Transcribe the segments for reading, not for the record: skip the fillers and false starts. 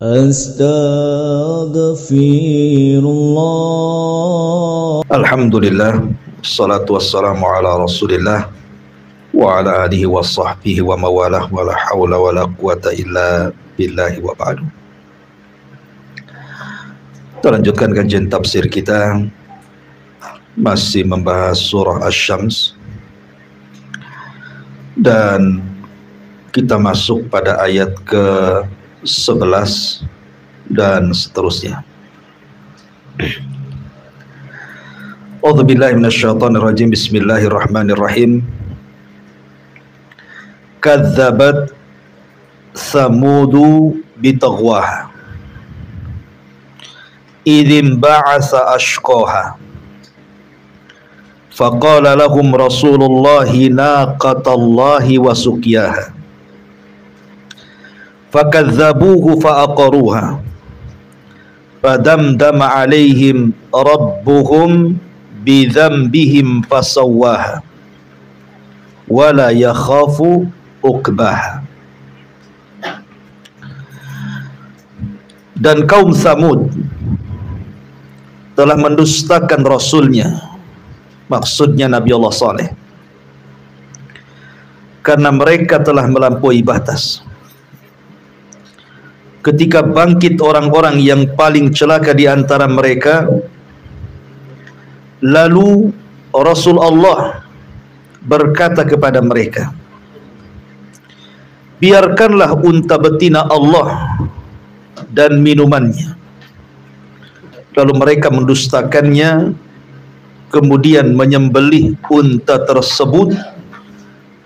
Astaghfirullah. Alhamdulillah, salatu wassalamu ala Rasulillah wa ala alihi wa sahbihi wa mawalah, wa la hawla wa la quwata illa billahi wa ba'du. Kita lanjutkan kajian tafsir kita, masih membahas surah Asy-Syams, dan kita masuk pada ayat ke-11 dan seterusnya. A'udzubillahi minasyaitonir rajim. Bismillahirrahmanirrahim. Kadzabat Tsamudu bitaghwaha idzin ba'atsa ashqaha faqala lahum rasulullahi naqatallahi wa suqyaha fakadzabuhu faaqaruha fadamdama alaihim rabbuhum bidzambihim fasawwaha wala yakhafu uqbaha. Dan kaum Tsamud telah mendustakan rasulnya, maksudnya Nabi Allah Saleh, karena mereka telah melampaui batas. Ketika bangkit orang-orang yang paling celaka di antara mereka, lalu Rasul Allah berkata kepada mereka, biarkanlah unta betina Allah dan minumannya. Lalu mereka mendustakannya, kemudian menyembelih unta tersebut,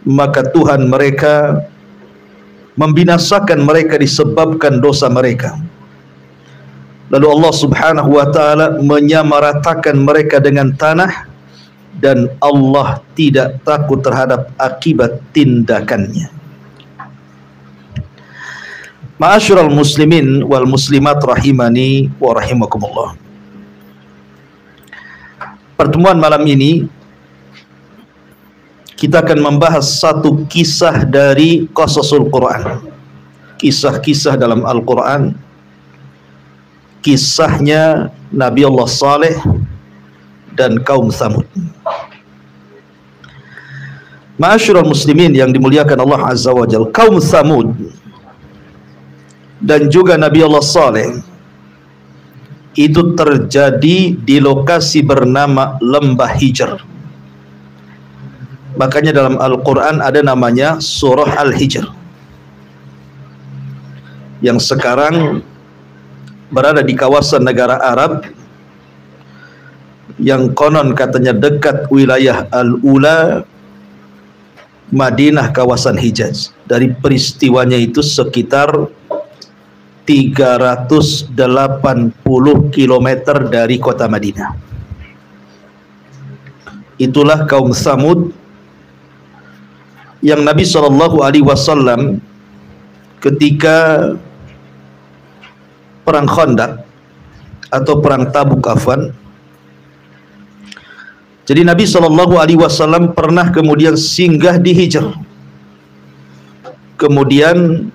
maka Tuhan mereka membinasakan mereka disebabkan dosa mereka. Lalu Allah Subhanahu wa ta'ala menyamaratakan mereka dengan tanah, dan Allah tidak takut terhadap akibat tindakannya. Ma'asyiral muslimin wal muslimat rahimani wa rahimakumullah. Pertemuan malam ini kita akan membahas satu kisah dari qasasul Quran, kisah-kisah dalam Al-Quran, kisahnya Nabi Allah Saleh dan kaum Tsamud. Ma'asyiral muslimin yang dimuliakan Allah Azza wa Jalla, kaum Tsamud dan juga Nabi Allah Saleh itu terjadi di lokasi bernama Lembah Hijr. Makanya dalam Al-Quran ada namanya Surah Al-Hijr, yang sekarang berada di kawasan negara Arab, yang konon katanya dekat wilayah Al-Ula, Madinah, kawasan Hijaz. Dari peristiwanya itu sekitar 380 km dari kota Madinah. Itulah kaum Tsamud yang Nabi SAW ketika perang Khandaq atau perang Tabuk, afwan. Jadi Nabi SAW pernah kemudian singgah di Hijr, kemudian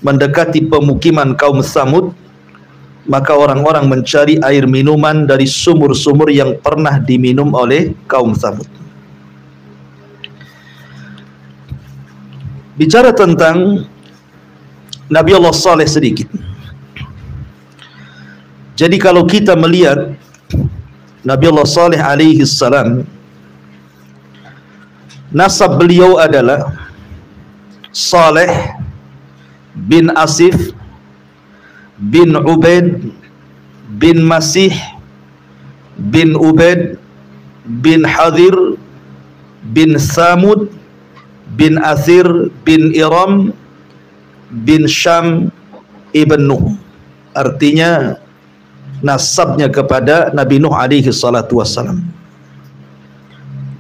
mendekati pemukiman kaum Tsamud, maka orang-orang mencari air minuman dari sumur-sumur yang pernah diminum oleh kaum Tsamud. Bicara tentang Nabi Allah Saleh sedikit. Jadi kalau kita melihat Nabi Allah Saleh alaihi salam, nasab beliau adalah Saleh bin Asif bin Ubaid bin Masih bin Ubaid bin Hadir bin Tsamud bin Athir bin Iram bin Syam ibn Nuh. Artinya nasabnya kepada Nabi Nuh alaihi salatu wassalam.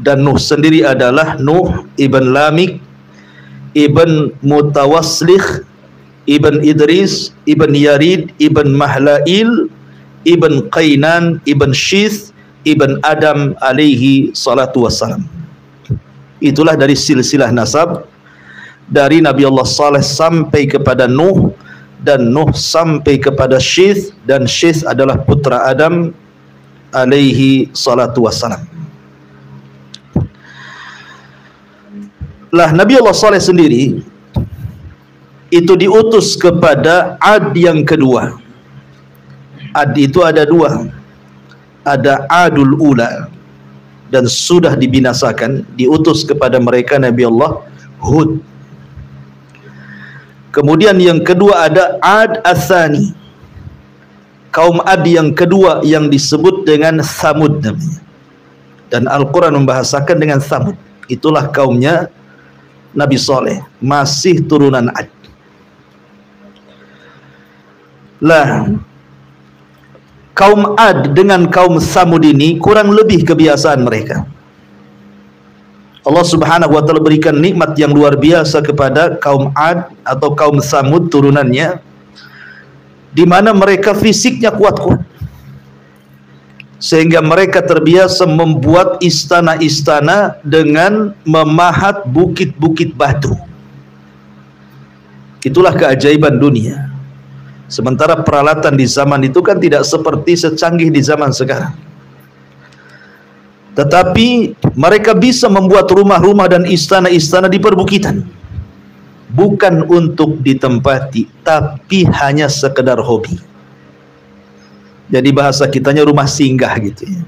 Dan Nuh sendiri adalah Nuh ibn Lamik ibn Mutawaslikh ibn Idris ibn Yarid ibn Mahlail ibn Qainan ibn Syith ibn Adam alaihi salatu wassalam. Itulah dari silsilah nasab dari Nabi Allah Saleh sampai kepada Nuh dan Nuh sampai kepada Syith, dan Syith adalah putra Adam alaihi salatu wassalam. Lah Nabi Allah Saleh sendiri itu diutus kepada Ad yang kedua. Ad itu ada dua, ada Adul Ula dan sudah dibinasakan, diutus kepada mereka Nabi Allah Hud. Kemudian yang kedua ada Ad Atsani, kaum Ad yang kedua yang disebut dengan Thamud namanya. Dan Al-Quran membahasakan dengan Thamud. Itulah kaumnya Nabi Saleh, masih turunan Ad. Lah kaum Ad dengan kaum Thamud ini kurang lebih kebiasaan mereka. Allah Subhanahu wa taala berikan nikmat yang luar biasa kepada kaum Ad atau kaum Thamud turunannya, di mana mereka fisiknya kuat-kuat, sehingga mereka terbiasa membuat istana-istana dengan memahat bukit-bukit batu. Itulah keajaiban dunia. Sementara peralatan di zaman itu kan tidak seperti secanggih di zaman sekarang. Tetapi mereka bisa membuat rumah-rumah dan istana-istana di perbukitan, bukan untuk ditempati, tapi hanya sekedar hobi. Jadi bahasa kitanya rumah singgah gitu ya.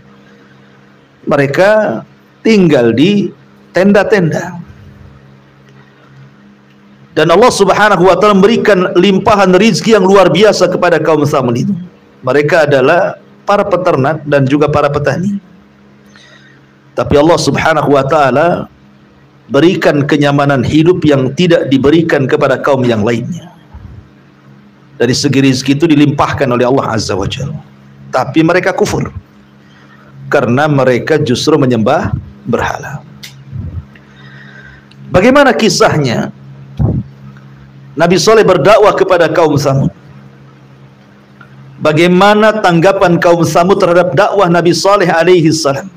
Mereka tinggal di tenda-tenda. Dan Allah Subhanahu wa taala memberikan limpahan rizki yang luar biasa kepada kaum Thamud itu. Mereka adalah para peternak dan juga para petani. Tapi Allah Subhanahu wa taala berikan kenyamanan hidup yang tidak diberikan kepada kaum yang lainnya. Dari segi rizki itu dilimpahkan oleh Allah Azza wa Jalla. Tapi mereka kufur karena mereka justru menyembah berhala. Bagaimana kisahnya Nabi Saleh berdakwah kepada kaum Thamud? Bagaimana tanggapan kaum Thamud terhadap dakwah Nabi Saleh alaihi salam?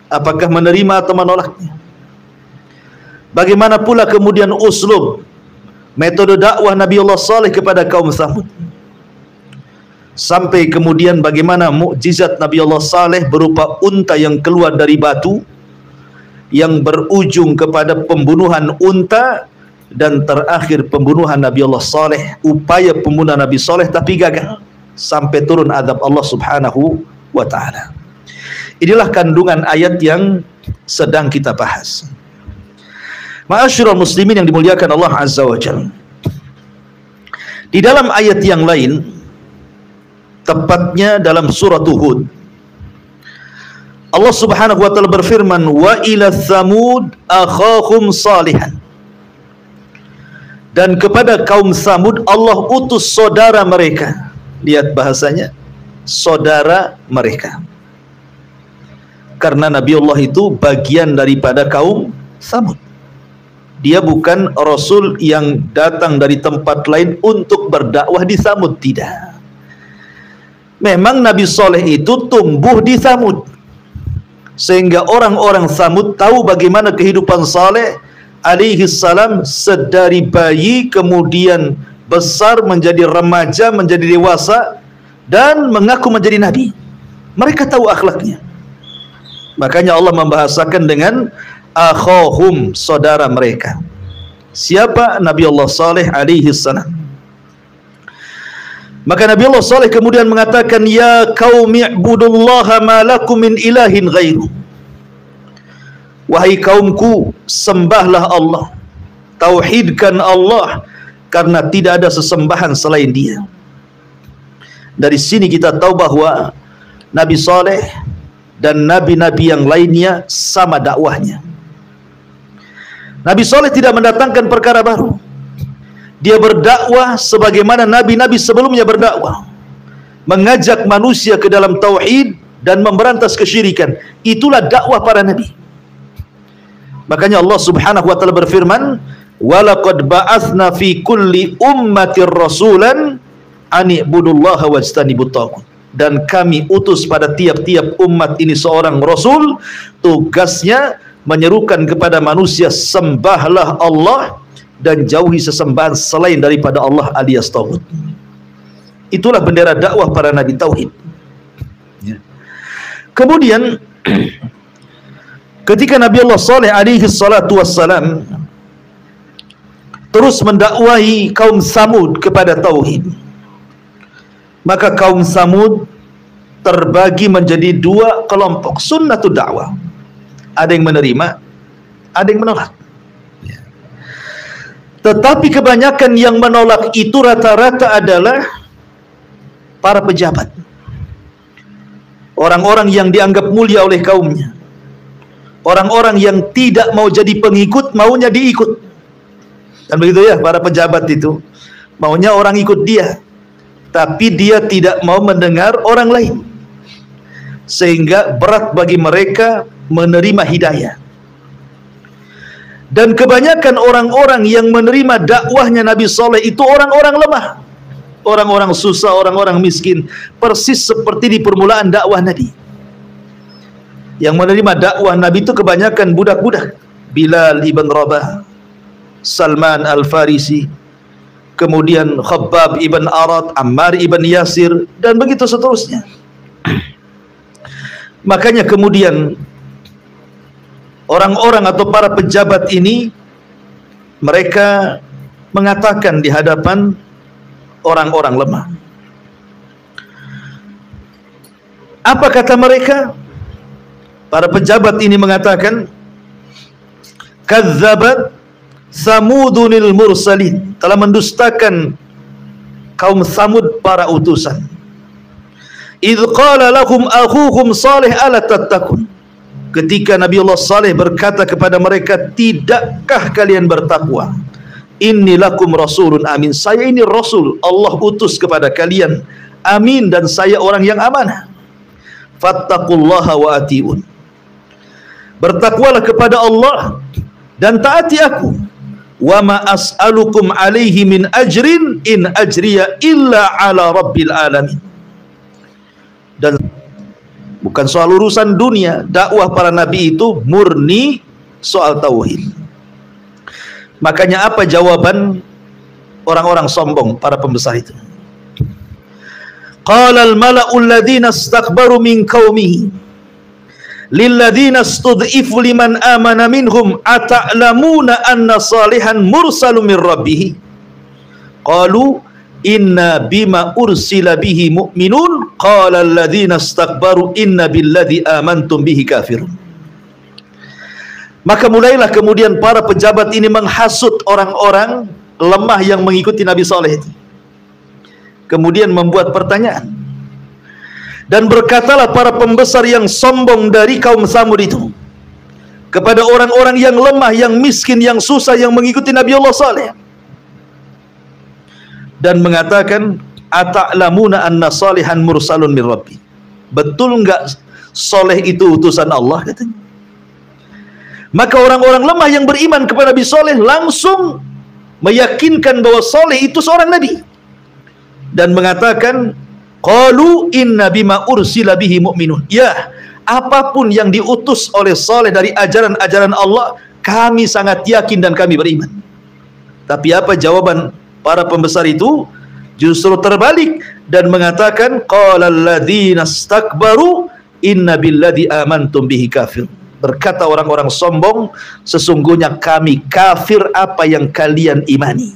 Apakah menerima atau menolaknya? Bagaimana pula kemudian uslub, metode dakwah Nabi Allah Saleh kepada kaum Thamud? Sampai kemudian bagaimana mukjizat Nabi Allah Saleh berupa unta yang keluar dari batu, yang berujung kepada pembunuhan unta, dan terakhir pembunuhan Nabi Allah Saleh, upaya pembunuhan Nabi Saleh tapi gagal, sampai turun azab Allah Subhanahu wa ta'ala. Inilah kandungan ayat yang sedang kita bahas. Ma'asyiral muslimin yang dimuliakan Allah Azza wa Jalla. Di dalam ayat yang lain, tepatnya dalam surah Hud, Allah Subhanahu wa ta'ala berfirman, wa ila Thamud akhahum salihan. Dan kepada kaum Thamud Allah utus saudara mereka. Lihat bahasanya, saudara mereka. Karena Nabi Allah itu bagian daripada kaum Thamud. Dia bukan Rasul yang datang dari tempat lain untuk berdakwah di Thamud, tidak. Memang Nabi Saleh itu tumbuh di Thamud, sehingga orang-orang Thamud tahu bagaimana kehidupan Saleh alaihi salam sedari bayi, kemudian besar, menjadi remaja, menjadi dewasa, dan mengaku menjadi nabi. Mereka tahu akhlaknya. Makanya Allah membahasakan dengan akhahum, saudara mereka. Siapa? Nabi Allah Saleh alaihi salam. Maka Nabi Allah Saleh kemudian mengatakan, ya qaumi ibudullaha ma lakum min ilahin ghairu. Wahai kaumku, sembahlah Allah, tauhidkan Allah, karena tidak ada sesembahan selain Dia. Dari sini kita tahu bahwa Nabi Saleh dan nabi-nabi yang lainnya sama dakwahnya. Nabi Saleh tidak mendatangkan perkara baru. Dia berdakwah sebagaimana nabi-nabi sebelumnya berdakwah, mengajak manusia ke dalam tauhid dan memberantas kesyirikan. Itulah dakwah para nabi. Makanya Allah Subhanahu wa taala berfirman, walaqad ba'atsna fi kulli ummatir rasulan an ibudullaha wajtanibut taghut. Dan kami utus pada tiap-tiap umat ini seorang rasul, tugasnya menyerukan kepada manusia, sembahlah Allah dan jauhi sesembahan selain daripada Allah alias tauhid. Itulah bendera dakwah para nabi, tauhid. Kemudian ketika Nabi Allah Saleh alaihi salatu wassalam terus mendakwahi kaum Samud kepada tauhid, maka kaum Samud terbagi menjadi dua kelompok. Sunnatul dakwah, ada yang menerima, ada yang menolak. Tetapi kebanyakan yang menolak itu rata-rata adalah para pejabat, orang-orang yang dianggap mulia oleh kaumnya, orang-orang yang tidak mau jadi pengikut, maunya diikut. Dan begitu ya, para pejabat itu maunya orang ikut dia, tapi dia tidak mau mendengar orang lain, sehingga berat bagi mereka menerima hidayah. Dan kebanyakan orang-orang yang menerima dakwahnya Nabi Saleh itu orang-orang lemah, orang-orang susah, orang-orang miskin, persis seperti di permulaan dakwah Nabi. Yang menerima dakwah Nabi itu kebanyakan budak-budak, Bilal ibn Rabah, Salman al-Farisi, kemudian Khabbab ibn Arad, Ammar ibn Yasir, dan begitu seterusnya. Makanya kemudian orang-orang atau para pejabat ini, mereka mengatakan di hadapan orang-orang lemah. Apa kata mereka? Para pejabat ini mengatakan, kadzabat Samudunil mursalin, telah mendustakan kaum Samud para utusan. Idz qala lahum akhuhum Saleh ala tattaqun, ketika Nabi Allah Saleh berkata kepada mereka, tidakkah kalian bertakwa? Inni lakum rasulun amin, saya ini rasul Allah utus kepada kalian, amin, dan saya orang yang amanah. Fattaqullaha wa atiun, bertakwalah kepada Allah dan taati aku. Wa ma as'alukum alaihi min ajrin in ajriya illa ala rabbil alamin. Dan bukan soal urusan dunia, dakwah para nabi itu murni soal tauhid. Makanya apa jawaban orang-orang sombong, para pembesar itu? Qala al-mala'u alladhina istakbaru min qaumihi lilladzina istud'ifu liman amana minhum ata'lamuna anna salihan mursalun min rabbih qalu inna bima ursila bihi mu'minun qala alladzina istakbaru inna billadzi amantum bihi kafirun. Maka mulailah kemudian para pejabat ini menghasut orang-orang lemah yang mengikuti Nabi Saleh itu, kemudian membuat pertanyaan. Dan berkatalah para pembesar yang sombong dari kaum Samud itu kepada orang-orang yang lemah, yang miskin, yang susah, yang mengikuti Nabi Allah Saleh, dan mengatakan, ata'lamuna anna salihan mursalun min rabbi, betul enggak Saleh itu utusan Allah, katanya. Maka orang-orang lemah yang beriman kepada Nabi Saleh langsung meyakinkan bahwa Saleh itu seorang nabi, dan mengatakan, qalu inna bima ursila bihi mu'minun, ya, apapun yang diutus oleh Saleh dari ajaran-ajaran Allah, kami sangat yakin dan kami beriman. Tapi apa jawaban para pembesar itu? Justru terbalik dan mengatakan, qala alladzina istakbaru inna billadzi amantum bihi kafir. Berkata orang-orang sombong, sesungguhnya kami kafir apa yang kalian imani.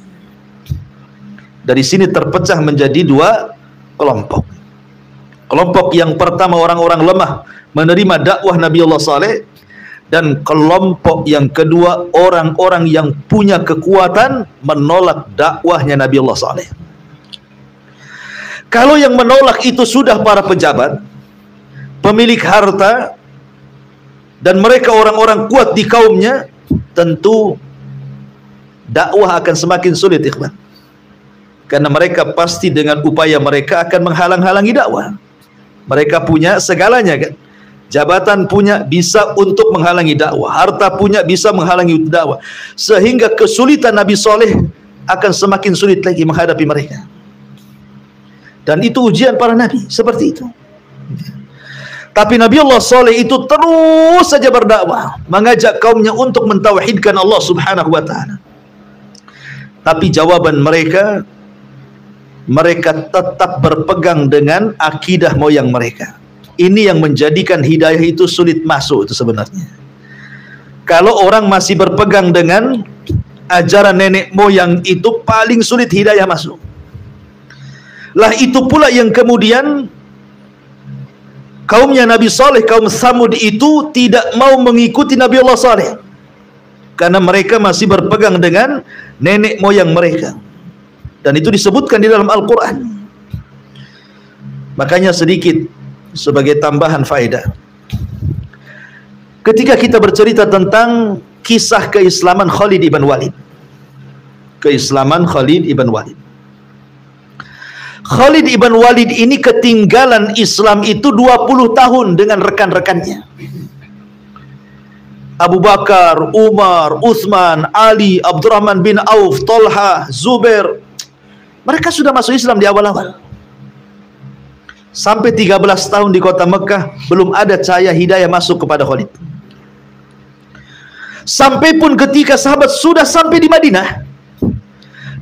Dari sini terpecah menjadi dua kelompok. Kelompok yang pertama orang-orang lemah menerima dakwah Nabi Allah Saleh, dan kelompok yang kedua orang-orang yang punya kekuatan menolak dakwahnya Nabi Allah Saleh. Kalau yang menolak itu sudah para pejabat, pemilik harta, dan mereka orang-orang kuat di kaumnya, tentu dakwah akan semakin sulit, ikhwan. Karena mereka pasti dengan upaya mereka akan menghalang-halangi dakwah. Mereka punya segalanya, kan? Jabatan punya, bisa untuk menghalangi dakwah. Harta punya, bisa menghalangi dakwah. Sehingga kesulitan Nabi Saleh akan semakin sulit lagi menghadapi mereka. Dan itu ujian para nabi, seperti itu. Tapi Nabi Allah Saleh itu terus saja berdakwah, mengajak kaumnya untuk mentauhidkan Allah Subhanahu wa ta'ala. Tapi jawaban mereka, mereka tetap berpegang dengan akidah moyang mereka. Ini yang menjadikan hidayah itu sulit masuk itu sebenarnya. Kalau orang masih berpegang dengan ajaran nenek moyang itu, paling sulit hidayah masuk. Lah itu pula yang kemudian kaumnya Nabi Saleh, kaum Tsamud itu tidak mau mengikuti Nabi Allah Saleh, karena mereka masih berpegang dengan nenek moyang mereka. Dan itu disebutkan di dalam Al-Quran. Makanya sedikit sebagai tambahan faedah, ketika kita bercerita tentang kisah keislaman Khalid ibn Walid, keislaman Khalid ibn Walid, Khalid ibn Walid ini ketinggalan Islam itu 20 tahun dengan rekan-rekannya. Abu Bakar, Umar, Uthman, Ali, Abdurrahman bin Auf, Talha, Zubair, mereka sudah masuk Islam di awal-awal. Sampai 13 tahun di kota Mekah belum ada cahaya hidayah masuk kepada Khalid. Sampai pun ketika sahabat sudah sampai di Madinah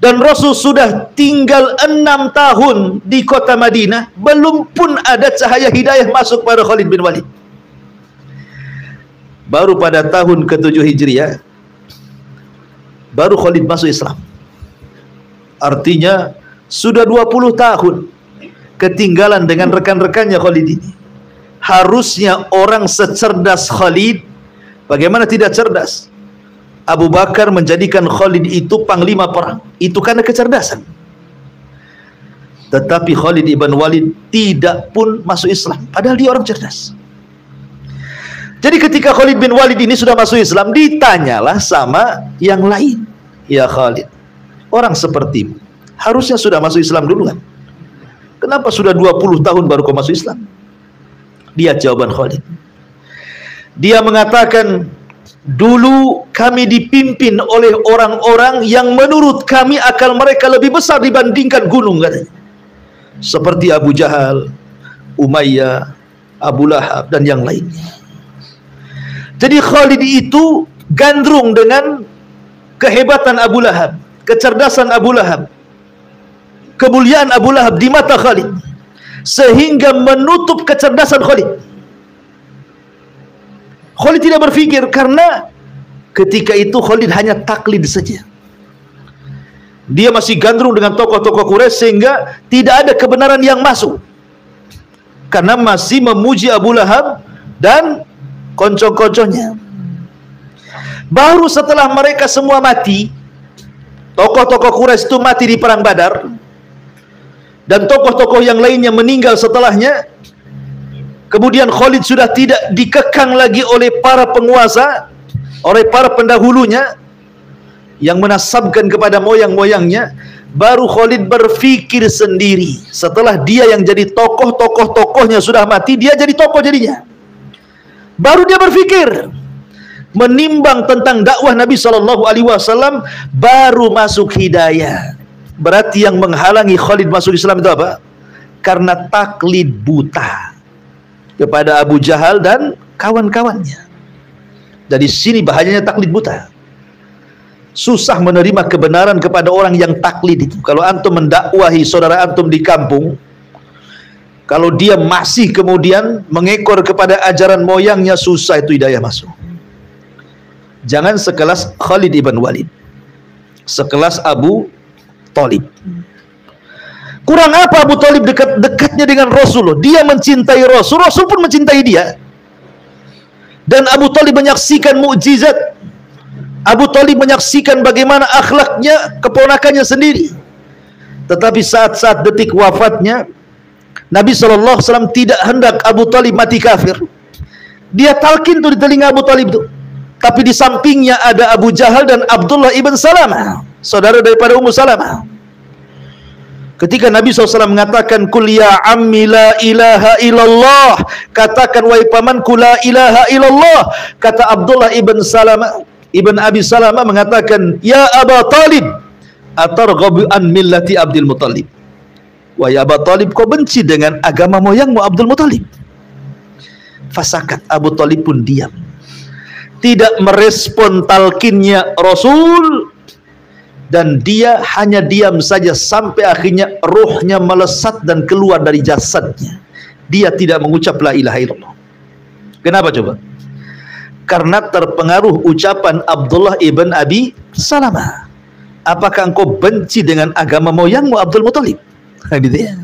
dan Rasul sudah tinggal 6 tahun di kota Madinah, belum pun ada cahaya hidayah masuk pada Khalid bin Walid. Baru pada tahun ke-7 Hijriah baru Khalid masuk Islam. Artinya sudah 20 tahun ketinggalan dengan rekan-rekannya Khalid ini. Harusnya orang secerdas Khalid, bagaimana tidak cerdas? Abu Bakar menjadikan Khalid itu panglima perang, itu karena kecerdasan. Tetapi Khalid ibn Walid tidak pun masuk Islam, padahal dia orang cerdas. Jadi ketika Khalid bin Walid ini sudah masuk Islam, ditanyalah sama yang lain, ya Khalid, orang sepertimu harusnya sudah masuk Islam duluan. Kenapa sudah 20 tahun baru kau masuk Islam? Lihat jawaban Khalid. Dia mengatakan, dulu kami dipimpin oleh orang-orang yang menurut kami akal mereka lebih besar dibandingkan gunung, katanya. Seperti Abu Jahal, Umayyah, Abu Lahab, dan yang lainnya. Jadi Khalid itu gandrung dengan kehebatan Abu Lahab, kecerdasan Abu Lahab, kemuliaan Abu Lahab di mata Khalid, sehingga menutup kecerdasan Khalid. Khalid tidak berpikir, karena ketika itu Khalid hanya taklid saja. Dia masih gandrung dengan tokoh-tokoh Quraisy sehingga tidak ada kebenaran yang masuk, karena masih memuji Abu Lahab dan konco-konconya. Baru setelah mereka semua mati, tokoh-tokoh Quraisy itu mati di perang Badar, dan tokoh-tokoh yang lainnya meninggal setelahnya, kemudian Khalid sudah tidak dikekang lagi oleh para penguasa, oleh para pendahulunya yang menasabkan kepada moyang-moyangnya. Baru Khalid berpikir sendiri. Setelah dia yang jadi tokoh-tokohnya sudah mati, dia jadi tokoh jadinya. Baru dia berpikir, menimbang tentang dakwah Nabi SAW, baru masuk hidayah. Berarti yang menghalangi Khalid masuk Islam itu apa? Karena taklid buta kepada Abu Jahal dan kawan-kawannya. Dari sini bahayanya taklid buta. Susah menerima kebenaran kepada orang yang taklid itu. Kalau antum mendakwahi saudara antum di kampung, kalau dia masih kemudian mengekor kepada ajaran moyangnya, susah itu hidayah masuk. Jangan sekelas Khalid ibn Walid, sekelas Abu Thalib. Kurang apa Abu Thalib dekat-dekatnya dengan Rasul? Dia mencintai Rasul, Rasul pun mencintai dia. Dan Abu Thalib menyaksikan mukjizat. Abu Thalib menyaksikan bagaimana akhlaknya keponakannya sendiri. Tetapi saat-saat detik wafatnya, Nabi SAW tidak hendak Abu Thalib mati kafir. Dia talkin tuh di telinga Abu Thalib tuh. Tapi di sampingnya ada Abu Jahal dan Abdullah ibn Salamah, saudara daripada Ummu Salamah. Ketika Nabi SAW mengatakan, Kul ya ammi la ilaha illallah, katakan wahai pamanku la ilaha illallah, kata Abdullah ibn Salamah, ibn Abi Salamah mengatakan, Ya Aba Talib, atarghabu an millati Abdul Muttalib. Wahai Abu Talib, kau benci dengan agama moyangmu Abdul Muttalib. Fasakat, Abu Talib pun diam, tidak merespon talkinnya Rasul, dan dia hanya diam saja sampai akhirnya ruhnya melesat dan keluar dari jasadnya. Dia tidak mengucap la ilaha illallah. Kenapa coba? Karena terpengaruh ucapan Abdullah ibn Abi Salamah. Apakah engkau benci dengan agama moyangmu Abdul Muthalib? Gitu ya.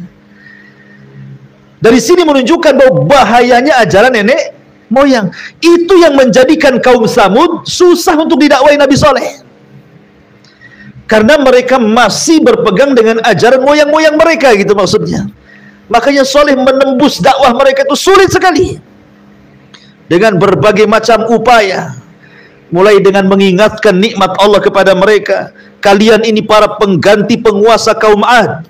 Dari sini menunjukkan bahwa bahayanya ajaran nenek moyang. Itu yang menjadikan kaum Samud susah untuk didakwai Nabi Saleh. Karena mereka masih berpegang dengan ajaran moyang-moyang mereka, gitu maksudnya. Makanya Saleh menembus dakwah mereka itu sulit sekali. Dengan berbagai macam upaya. Mulai dengan mengingatkan nikmat Allah kepada mereka. Kalian ini para pengganti penguasa kaum Ad.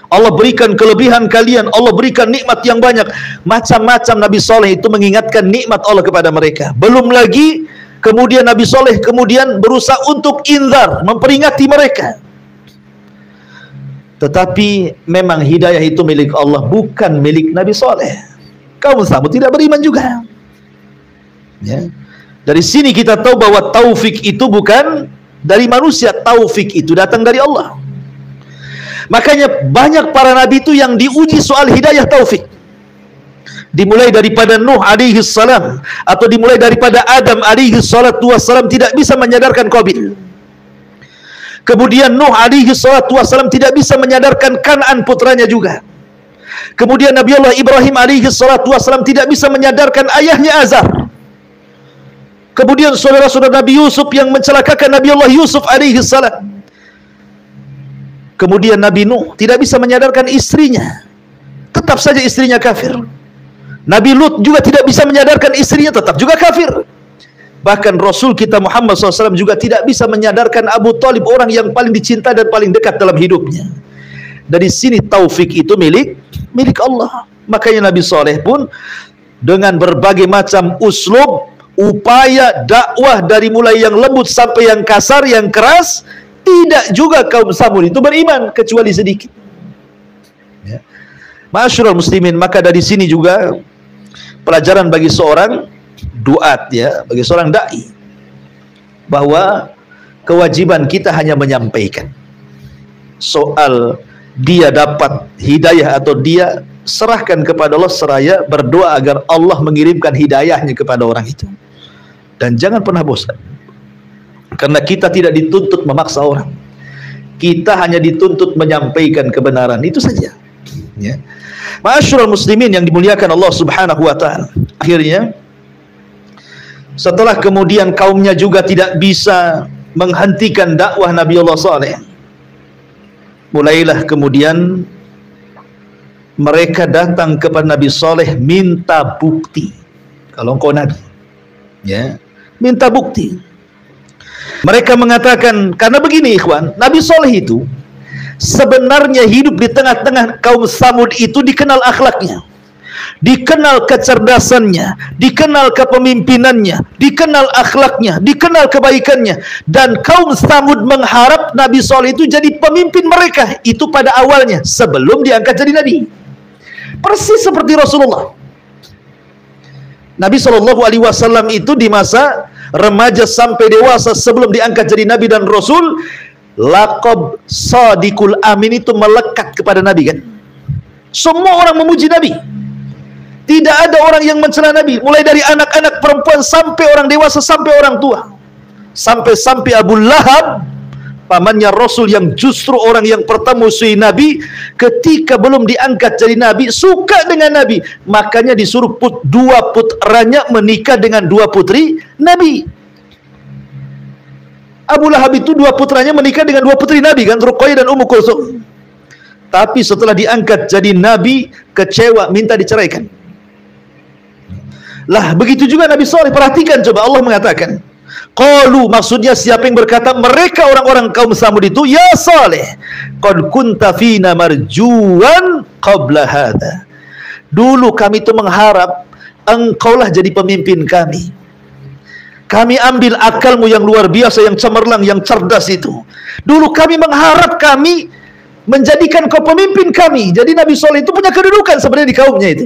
Allah berikan kelebihan kalian, Allah berikan nikmat yang banyak. Macam-macam Nabi Saleh itu mengingatkan nikmat Allah kepada mereka. Belum lagi kemudian Nabi Saleh kemudian berusaha untuk inzar, memperingati mereka. Tetapi memang hidayah itu milik Allah, bukan milik Nabi Saleh. Kaum Samud tidak beriman juga. Ya. Dari sini kita tahu bahwa taufik itu bukan dari manusia, taufik itu datang dari Allah. Makanya banyak para nabi itu yang diuji soal hidayah taufik. Dimulai daripada Nuh alaihi salam, atau dimulai daripada Adam alaihi salatu wassalam tidak bisa menyadarkan Qabil. Kemudian Nuh alaihi salatu wassalam tidak bisa menyadarkan Kan'an putranya juga. Kemudian Nabi Allah Ibrahim alaihi salatu wassalam tidak bisa menyadarkan ayahnya Azar. Kemudian saudara-saudara Nabi Yusuf yang mencelakakan Nabi Allah Yusuf alaihi salam. Kemudian Nabi Nuh tidak bisa menyadarkan istrinya, tetap saja istrinya kafir. Nabi Lut juga tidak bisa menyadarkan istrinya, tetap juga kafir. Bahkan Rasul kita Muhammad SAW juga tidak bisa menyadarkan Abu Talib, orang yang paling dicinta dan paling dekat dalam hidupnya. Dari sini taufik itu milik Allah. Makanya Nabi Saleh pun dengan berbagai macam uslub, upaya dakwah dari mulai yang lembut sampai yang kasar, yang keras, tidak juga kaum Samud itu beriman kecuali sedikit. Ya. Ma'asyiral muslimin, maka dari sini juga pelajaran bagi seorang duat, ya, bagi seorang dai, bahwa kewajiban kita hanya menyampaikan. Soal dia dapat hidayah atau dia, serahkan kepada Allah seraya berdoa agar Allah mengirimkan hidayahnya kepada orang itu. Dan jangan pernah bosan. Karena kita tidak dituntut memaksa orang. Kita hanya dituntut menyampaikan kebenaran, itu saja. Ya. Ma'asyiral muslimin yang dimuliakan Allah Subhanahu wa taala. Akhirnya setelah kemudian kaumnya juga tidak bisa menghentikan dakwah Nabi Allah Saleh, mulailah kemudian mereka datang kepada Nabi Saleh minta bukti. Kalau engkau nabi, ya, minta bukti. Mereka mengatakan, karena begini ikhwan, Nabi Saleh itu sebenarnya hidup di tengah-tengah kaum Samud itu dikenal akhlaknya, dikenal kecerdasannya, dikenal kepemimpinannya, dikenal akhlaknya, dikenal kebaikannya. Dan kaum Samud mengharap Nabi Saleh itu jadi pemimpin mereka. Itu pada awalnya, sebelum diangkat jadi nabi. Persis seperti Rasulullah. Nabi SAW itu di masa remaja sampai dewasa sebelum diangkat jadi nabi dan rasul, laqab Shadiqul Amin itu melekat kepada Nabi, kan? Semua orang memuji Nabi. Tidak ada orang yang mencela Nabi, mulai dari anak-anak perempuan sampai orang dewasa sampai orang tua. Sampai Abu Lahab, pamannya Rasul yang justru orang yang pertama musuhi Nabi, ketika belum diangkat jadi Nabi, suka dengan Nabi. Makanya disuruh dua putranya menikah dengan dua putri Nabi. Abu Lahab itu dua putranya menikah dengan dua putri Nabi, kan, Ruqayyah dan Ummu Kulsum. Tapi setelah diangkat jadi Nabi, kecewa, minta diceraikan. Lah, begitu juga Nabi Saleh. Perhatikan coba, Allah mengatakan, qalu, maksudnya siapa yang berkata, mereka orang-orang kaum Samud itu, ya Saleh, qad kunta fina marjuan qabla hadha. Dulu kami itu mengharap engkaulah jadi pemimpin kami. Kami ambil akalmu yang luar biasa, yang cemerlang, yang cerdas itu. Dulu kami mengharap kami menjadikan kau pemimpin kami. Jadi Nabi Saleh itu punya kedudukan sebenarnya di kaumnya itu.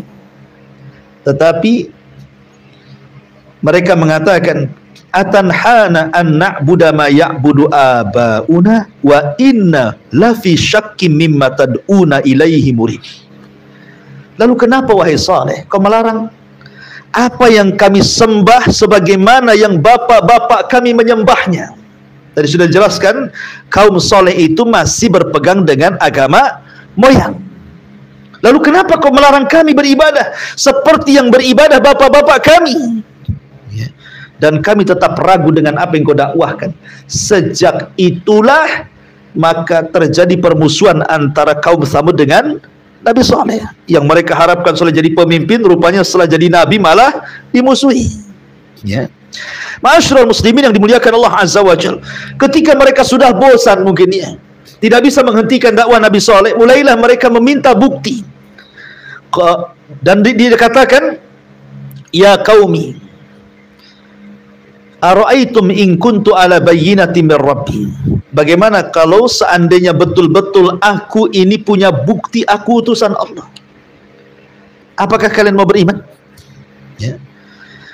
Tetapi mereka mengatakan, atanhana an na'budu ma ya'budu abauna wa inna lafi syakkim mimma tad'una ilaihi murid. Lalu kenapa wahai Saleh kau melarang apa yang kami sembah sebagaimana yang bapak-bapak kami menyembahnya? Tadi sudah dijelaskan kaum Saleh itu masih berpegang dengan agama moyang. Lalu kenapa kau melarang kami beribadah seperti yang beribadah bapak-bapak kami? Dan kami tetap ragu dengan apa yang kau dakwahkan. Sejak itulah maka terjadi permusuhan antara kaum Tsamud dengan Nabi Saleh. Yang mereka harapkan setelah jadi pemimpin, rupanya setelah jadi Nabi malah dimusuhi. Ya. Ma'asyiral muslimin yang dimuliakan Allah Azza wa Jalla, ketika mereka sudah bosan mungkin ya, tidak bisa menghentikan dakwah Nabi Saleh, mulailah mereka meminta bukti. Dan dikatakan, ya qaumi, ara'aitum in kuntu ala bayyinatin min rabbi. Bagaimana kalau seandainya betul-betul aku ini punya bukti aku utusan Allah? Apakah kalian mau beriman? Ya.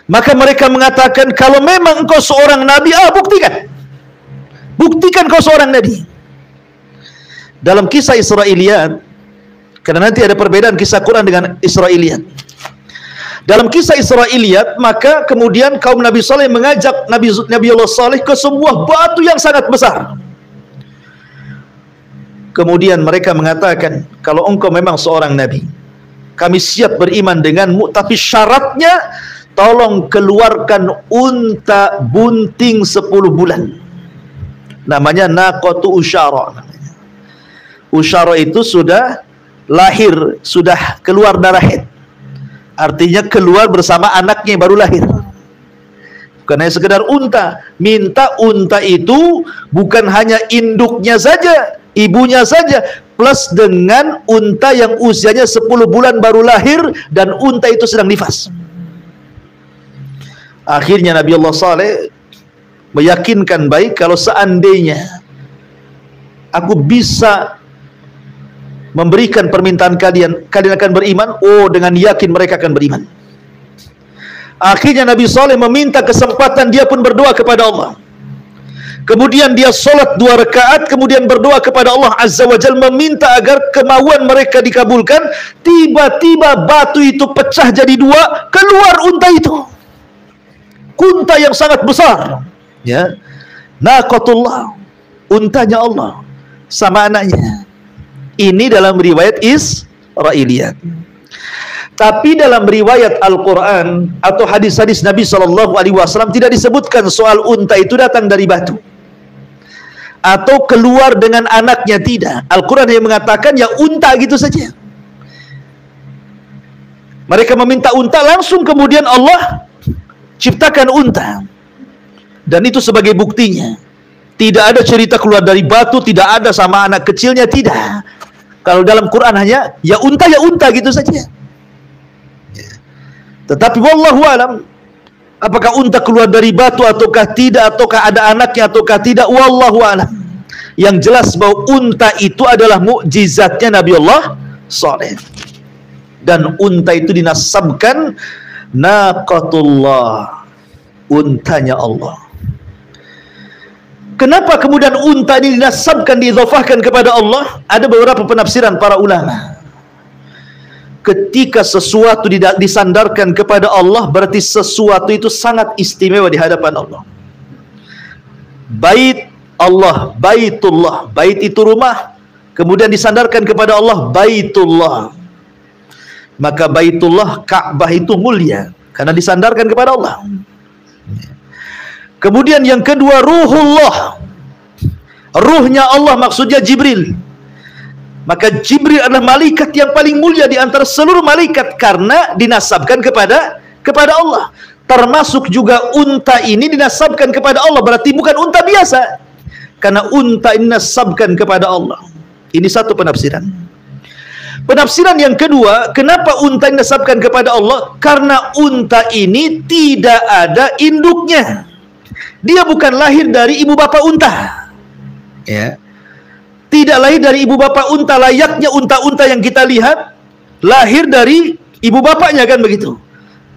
Maka mereka mengatakan, kalau memang engkau seorang nabi, buktikan. Buktikan kau seorang nabi. Dalam kisah Israiliyat, karena nanti ada perbedaan kisah Quran dengan Israiliyat. Dalam kisah Israiliyat, maka kemudian kaum Nabi Saleh mengajak Nabi Allah Saleh ke sebuah batu yang sangat besar. Kemudian mereka mengatakan, kalau engkau memang seorang nabi, kami siap beriman denganmu, tapi syaratnya tolong keluarkan unta bunting 10 bulan. Namanya naqatu usyara. Usyara itu sudah lahir, sudah keluar darah haid. Artinya keluar bersama anaknya yang baru lahir. Bukan hanya sekedar unta. Minta unta itu bukan hanya induknya saja, ibunya saja, plus dengan unta yang usianya 10 bulan baru lahir dan unta itu sedang nifas. Akhirnya Nabi Allah Saleh meyakinkan baik, kalau seandainya aku bisa memberikan permintaan kalian, kalian akan beriman. Oh, dengan yakin mereka akan beriman. Akhirnya Nabi Saleh meminta kesempatan, dia pun berdoa kepada Allah. Kemudian dia solat 2 rakaat, kemudian berdoa kepada Allah Azza wa Jalla, meminta agar kemauan mereka dikabulkan. Tiba-tiba batu itu pecah jadi 2, keluar unta itu. Unta yang sangat besar. Ya, naqatullah, untanya Allah sama anaknya. Ini dalam riwayat Israiliyat. Tapi dalam riwayat Al-Quran atau hadis-hadis Nabi SAW tidak disebutkan soal unta itu datang dari batu atau keluar dengan anaknya, tidak. Al-Quran yang mengatakan ya unta gitu saja. Mereka meminta unta, langsung kemudian Allah ciptakan unta. Dan itu sebagai buktinya. Tidak ada cerita keluar dari batu, tidak ada sama anak kecilnya, tidak. Kalau dalam Quran hanya ya unta gitu saja. Tetapi wallahu alam, apakah unta keluar dari batu ataukah tidak, ataukah ada anaknya ataukah tidak, wallahu alam. Yang jelas bahwa unta itu adalah mukjizatnya Nabi Allah Saleh. Dan unta itu dinasabkan naqatullah, untanya Allah. Kenapa kemudian unta ini dinasabkan, diidhafahkan kepada Allah? Ada beberapa penafsiran para ulama. Ketika sesuatu disandarkan kepada Allah, berarti sesuatu itu sangat istimewa di hadapan Allah. Bait Allah, baitullah, bait itu rumah, kemudian disandarkan kepada Allah, baitullah. Maka baitullah, Ka'bah itu mulia karena disandarkan kepada Allah. Kemudian yang kedua, ruhullah, ruhnya Allah, maksudnya Jibril. Maka Jibril adalah malaikat yang paling mulia di antara seluruh malaikat karena dinasabkan kepada Allah. Termasuk juga unta ini dinasabkan kepada Allah, berarti bukan unta biasa, karena unta ini dinasabkan kepada Allah. Ini satu penafsiran. Penafsiran yang kedua, kenapa unta dinasabkan kepada Allah? Karena unta ini tidak ada induknya. Dia bukan lahir dari ibu bapak unta, ya. Tidak lahir dari ibu bapak unta layaknya unta-unta yang kita lihat lahir dari ibu bapaknya, kan begitu.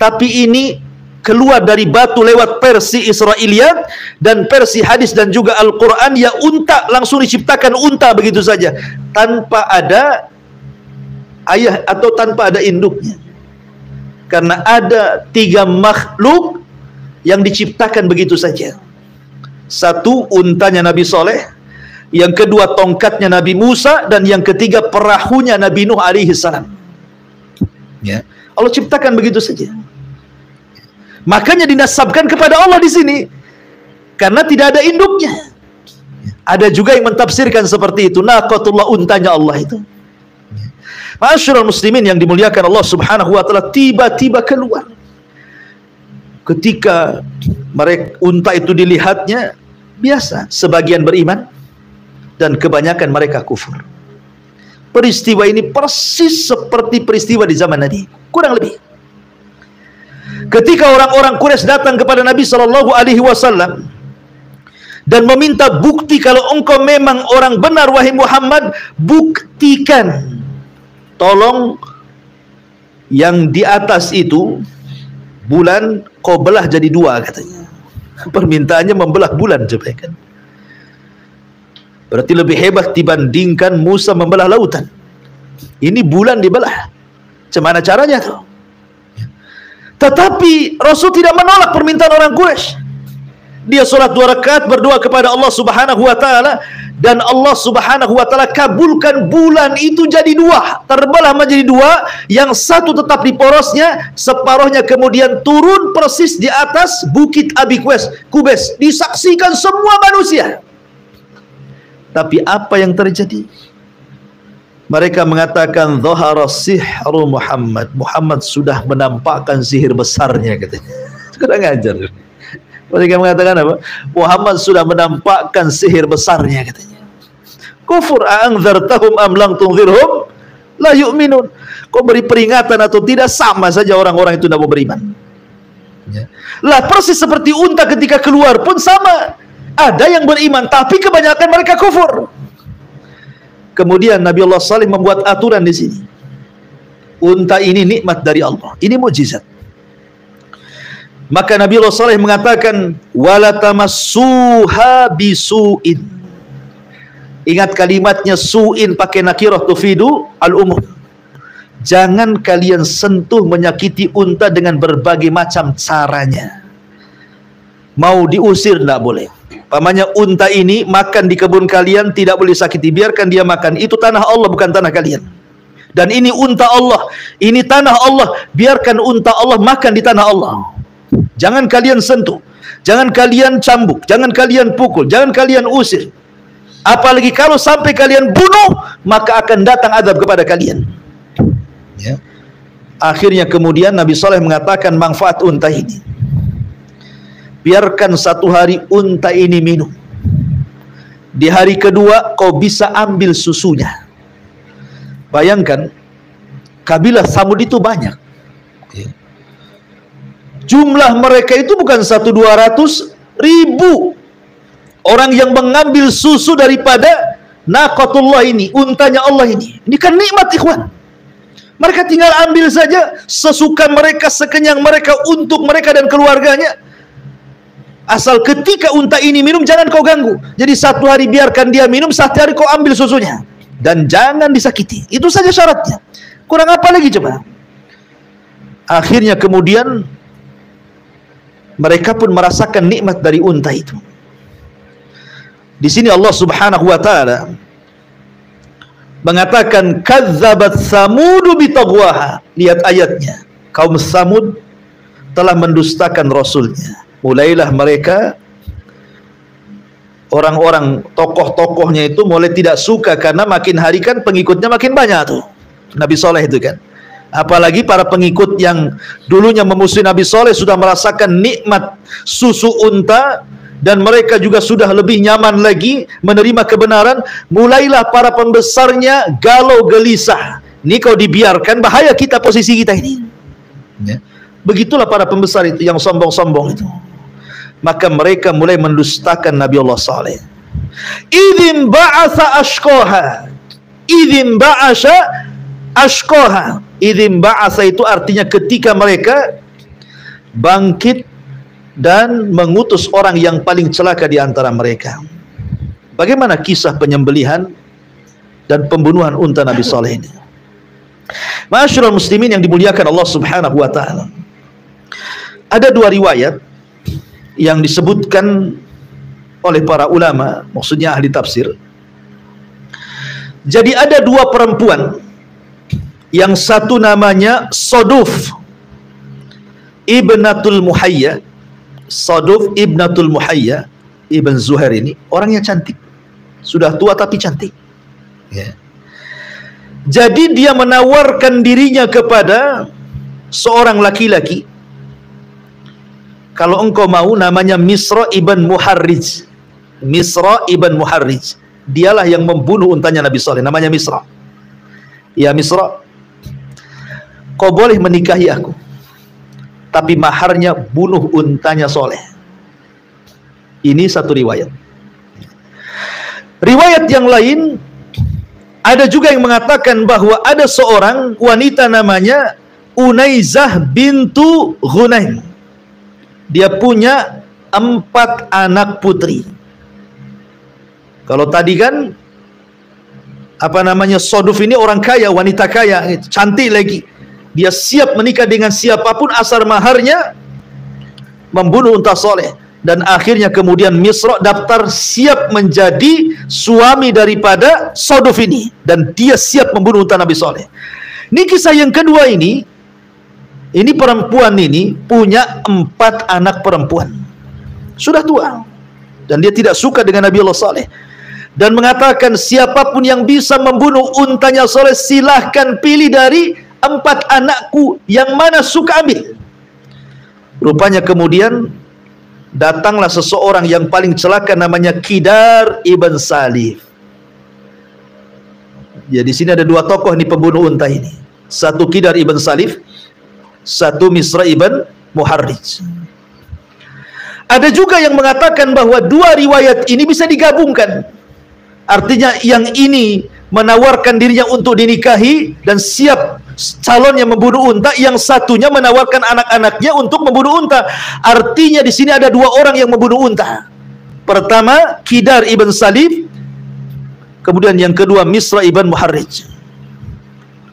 Tapi ini keluar dari batu lewat versi Israiliyat dan versi hadis dan juga Al-Quran, ya unta langsung diciptakan unta begitu saja, tanpa ada ayah atau tanpa ada induknya. Karena ada 3 makhluk yang diciptakan begitu saja. Satu, untanya Nabi Soleh, yang kedua tongkatnya Nabi Musa, dan yang ketiga perahunya Nabi Nuh alaihi salam. Ya, Allah ciptakan begitu saja. Makanya dinasabkan kepada Allah di sini karena tidak ada induknya. Ada juga yang mentafsirkan seperti itu, naqatullah, untanya Allah itu. Ma'asyiral muslimin yang dimuliakan Allah Subhanahu wa taala, tiba-tiba keluar. Ketika mereka unta itu dilihatnya biasa, sebagian beriman dan kebanyakan mereka kufur. Peristiwa ini persis seperti peristiwa di zaman Nabi, kurang lebih. Ketika orang-orang Quraisy datang kepada Nabi sallallahu alaihi wasallam dan meminta bukti kalau engkau memang orang benar wahai Muhammad, buktikan. Tolong yang di atas itu bulan kau belah jadi 2 katanya. Permintaannya membelah bulan, coba kan. Berarti lebih hebat dibandingkan Musa membelah lautan. Ini bulan dibelah. Macam mana caranya tuh? Tetapi Rasul tidak menolak permintaan orang Quraisy. Dia sholat 2 rakaat berdoa kepada Allah Subhanahu wa taala, dan Allah Subhanahu wa taala kabulkan bulan itu jadi 2, terbelah menjadi 2, yang satu tetap di porosnya, separuhnya kemudian turun persis di atas bukit Abi Kubais, disaksikan semua manusia. Tapi apa yang terjadi? Mereka mengatakan dhahara sihru Muhammad. Muhammad sudah menampakkan sihir besarnya katanya. Kurang ajar. Mereka mengatakan apa? Muhammad sudah menampakkan sihir besarnya katanya. Kufur a'anzartahum am lam tunzirhum la yu'minun. Kau beri peringatan atau tidak, sama saja orang-orang itu tidak mau beriman. Ya. Lah persis seperti unta ketika keluar pun sama. Ada yang beriman, tapi kebanyakan mereka kufur. Kemudian Nabi Allah Salih membuat aturan di sini. Unta ini nikmat dari Allah. Ini mukjizat. Maka Nabi Allah Salih mengatakan, wala tamassuha bisu'in. Ingat kalimatnya su'in pakai nakirah tufidu al-umum. Jangan kalian sentuh menyakiti unta dengan berbagai macam caranya. Mau diusir tidak boleh. Pamannya unta ini makan di kebun kalian, tidak boleh sakiti, biarkan dia makan. Itu tanah Allah, bukan tanah kalian. Dan ini unta Allah, ini tanah Allah, biarkan unta Allah makan di tanah Allah. Jangan kalian sentuh, jangan kalian cambuk, jangan kalian pukul, jangan kalian usir. Apalagi kalau sampai kalian bunuh, maka akan datang azab kepada kalian. Ya. Akhirnya kemudian Nabi Saleh mengatakan manfaat unta ini. Biarkan 1 hari unta ini minum. Di hari kedua kau bisa ambil susunya. Bayangkan, kabilah Samud itu banyak. Jumlah mereka itu bukan 100-200 ribu orang yang mengambil susu daripada naqatullah ini, untanya Allah ini. Ini kan nikmat, ikhwan. Mereka tinggal ambil saja sesuka mereka, sekenyang mereka, untuk mereka dan keluarganya. Asal ketika unta ini minum, jangan kau ganggu. Jadi 1 hari biarkan dia minum, 1 hari kau ambil susunya. Dan jangan disakiti. Itu saja syaratnya. Kurang apa lagi coba? Akhirnya kemudian mereka pun merasakan nikmat dari unta itu. Di sini Allah Subhanahu wa taala mengatakan kadzabat Samud bitagwaha. Lihat ayatnya. Kaum Samud telah mendustakan rasulnya. Mulailah mereka, orang-orang tokoh-tokohnya itu mulai tidak suka, karena makin hari kan pengikutnya makin banyak tuh. Nabi Soleh itu kan. Apalagi para pengikut yang dulunya memusuhi Nabi Soleh sudah merasakan nikmat susu unta, dan mereka juga sudah lebih nyaman lagi menerima kebenaran. Mulailah para pembesarnya galau gelisah. Ini kalau dibiarkan bahaya kita, posisi kita ini. Ya. Begitulah para pembesar itu yang sombong-sombong itu. Maka mereka mulai mendustakan Nabi Allah Saleh. Idzin ba'atha ashqaha. Idzin ba'asha ashqaha. Idzin ba'atha itu artinya ketika mereka bangkit dan mengutus orang yang paling celaka di antara mereka. Bagaimana kisah penyembelihan dan pembunuhan unta Nabi Saleh ini? Ma'asyiral muslimin yang dimuliakan Allah Subhanahu wa taala. Ada dua riwayat yang disebutkan oleh para ulama, maksudnya ahli tafsir. Jadi ada dua perempuan, yang satu namanya Saduf ibnatul Muhayya. Saduf ibnatul Muhayya ibn Zuhair ini orangnya cantik, sudah tua tapi cantik, ya. Jadi dia menawarkan dirinya kepada seorang laki-laki, kalau engkau mau, namanya Misra ibn Muharrij. Misra ibn Muharrij, dialah yang membunuh untanya Nabi Saleh, namanya Misra. Ya Misra, kau boleh menikahi aku, tapi maharnya bunuh untanya Soleh. Ini satu riwayat. Riwayat yang lain, ada juga yang mengatakan bahwa ada seorang wanita namanya Unaizah bintu Ghunaim. Dia punya 4 anak putri. Kalau tadi kan Saduf ini orang kaya, wanita kaya, cantik lagi. Dia siap menikah dengan siapapun asal maharnya membunuh unta Soleh. Dan akhirnya kemudian Misra daftar siap menjadi suami daripada Saduf ini, dan dia siap membunuh unta Nabi Soleh. Ini kisah yang kedua ini perempuan ini punya 4 anak perempuan, sudah tua, dan dia tidak suka dengan Nabi Allah Saleh, dan mengatakan siapapun yang bisa membunuh untanya Soleh, silahkan pilih dari 4 anakku, yang mana suka ambil. Rupanya kemudian datanglah seseorang yang paling celaka, namanya Kidar ibn Salif. Ya, di sini ada 2 tokoh nih pembunuh unta ini. Satu Kidar ibn Salif, satu Misra ibn Muharrij. Ada juga yang mengatakan bahwa 2 riwayat ini bisa digabungkan. Artinya yang ini menawarkan dirinya untuk dinikahi dan siap calon yang membunuh unta, yang satunya menawarkan anak-anaknya untuk membunuh unta. Artinya di sini ada 2 orang yang membunuh unta. Pertama Kidar ibn Salif, kemudian yang kedua Misra ibn Muharrij.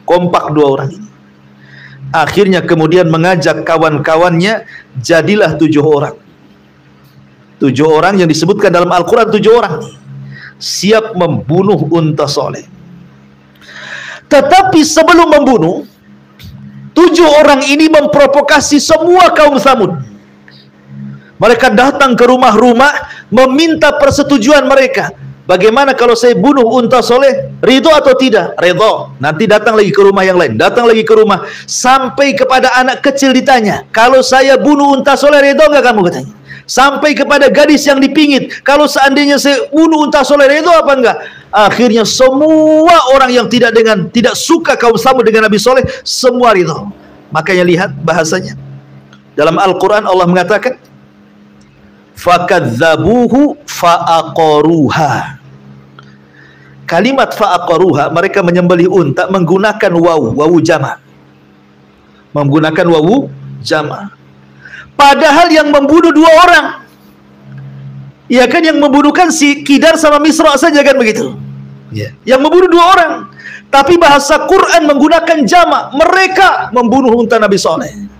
Kompak 2 orang ini. Akhirnya kemudian mengajak kawan-kawannya, jadilah 7 orang. 7 orang yang disebutkan dalam Al-Quran, 7 orang siap membunuh unta Soleh. Tetapi sebelum membunuh, 7 orang ini memprovokasi semua kaum Tsamud. Mereka datang ke rumah-rumah meminta persetujuan mereka. Bagaimana kalau saya bunuh unta Soleh? Ridho atau tidak? Ridho. Nanti datang lagi ke rumah yang lain, datang lagi ke rumah, sampai kepada anak kecil ditanya, kalau saya bunuh unta Soleh, ridho nggak kamu, katanya. Sampai kepada gadis yang dipingit, kalau seandainya saya bunuh unta Soleh, ridho apa enggak? Akhirnya semua orang yang tidak suka kaum Tsamud dengan Nabi Soleh, semua ridho. Makanya lihat bahasanya dalam Al-Quran, Allah mengatakan fakadzabuhu faaqaruha. Kalimat fa'aqaruha, mereka menyembelih unta menggunakan wawu jama'. Menggunakan wawu jama'. Padahal yang membunuh 2 orang. Ya kan, yang membunuh kan si Kidar sama Misra saja kan begitu. Yeah. Yang membunuh 2 orang. Tapi bahasa Quran menggunakan jama'. Mereka membunuh unta Nabi Saleh.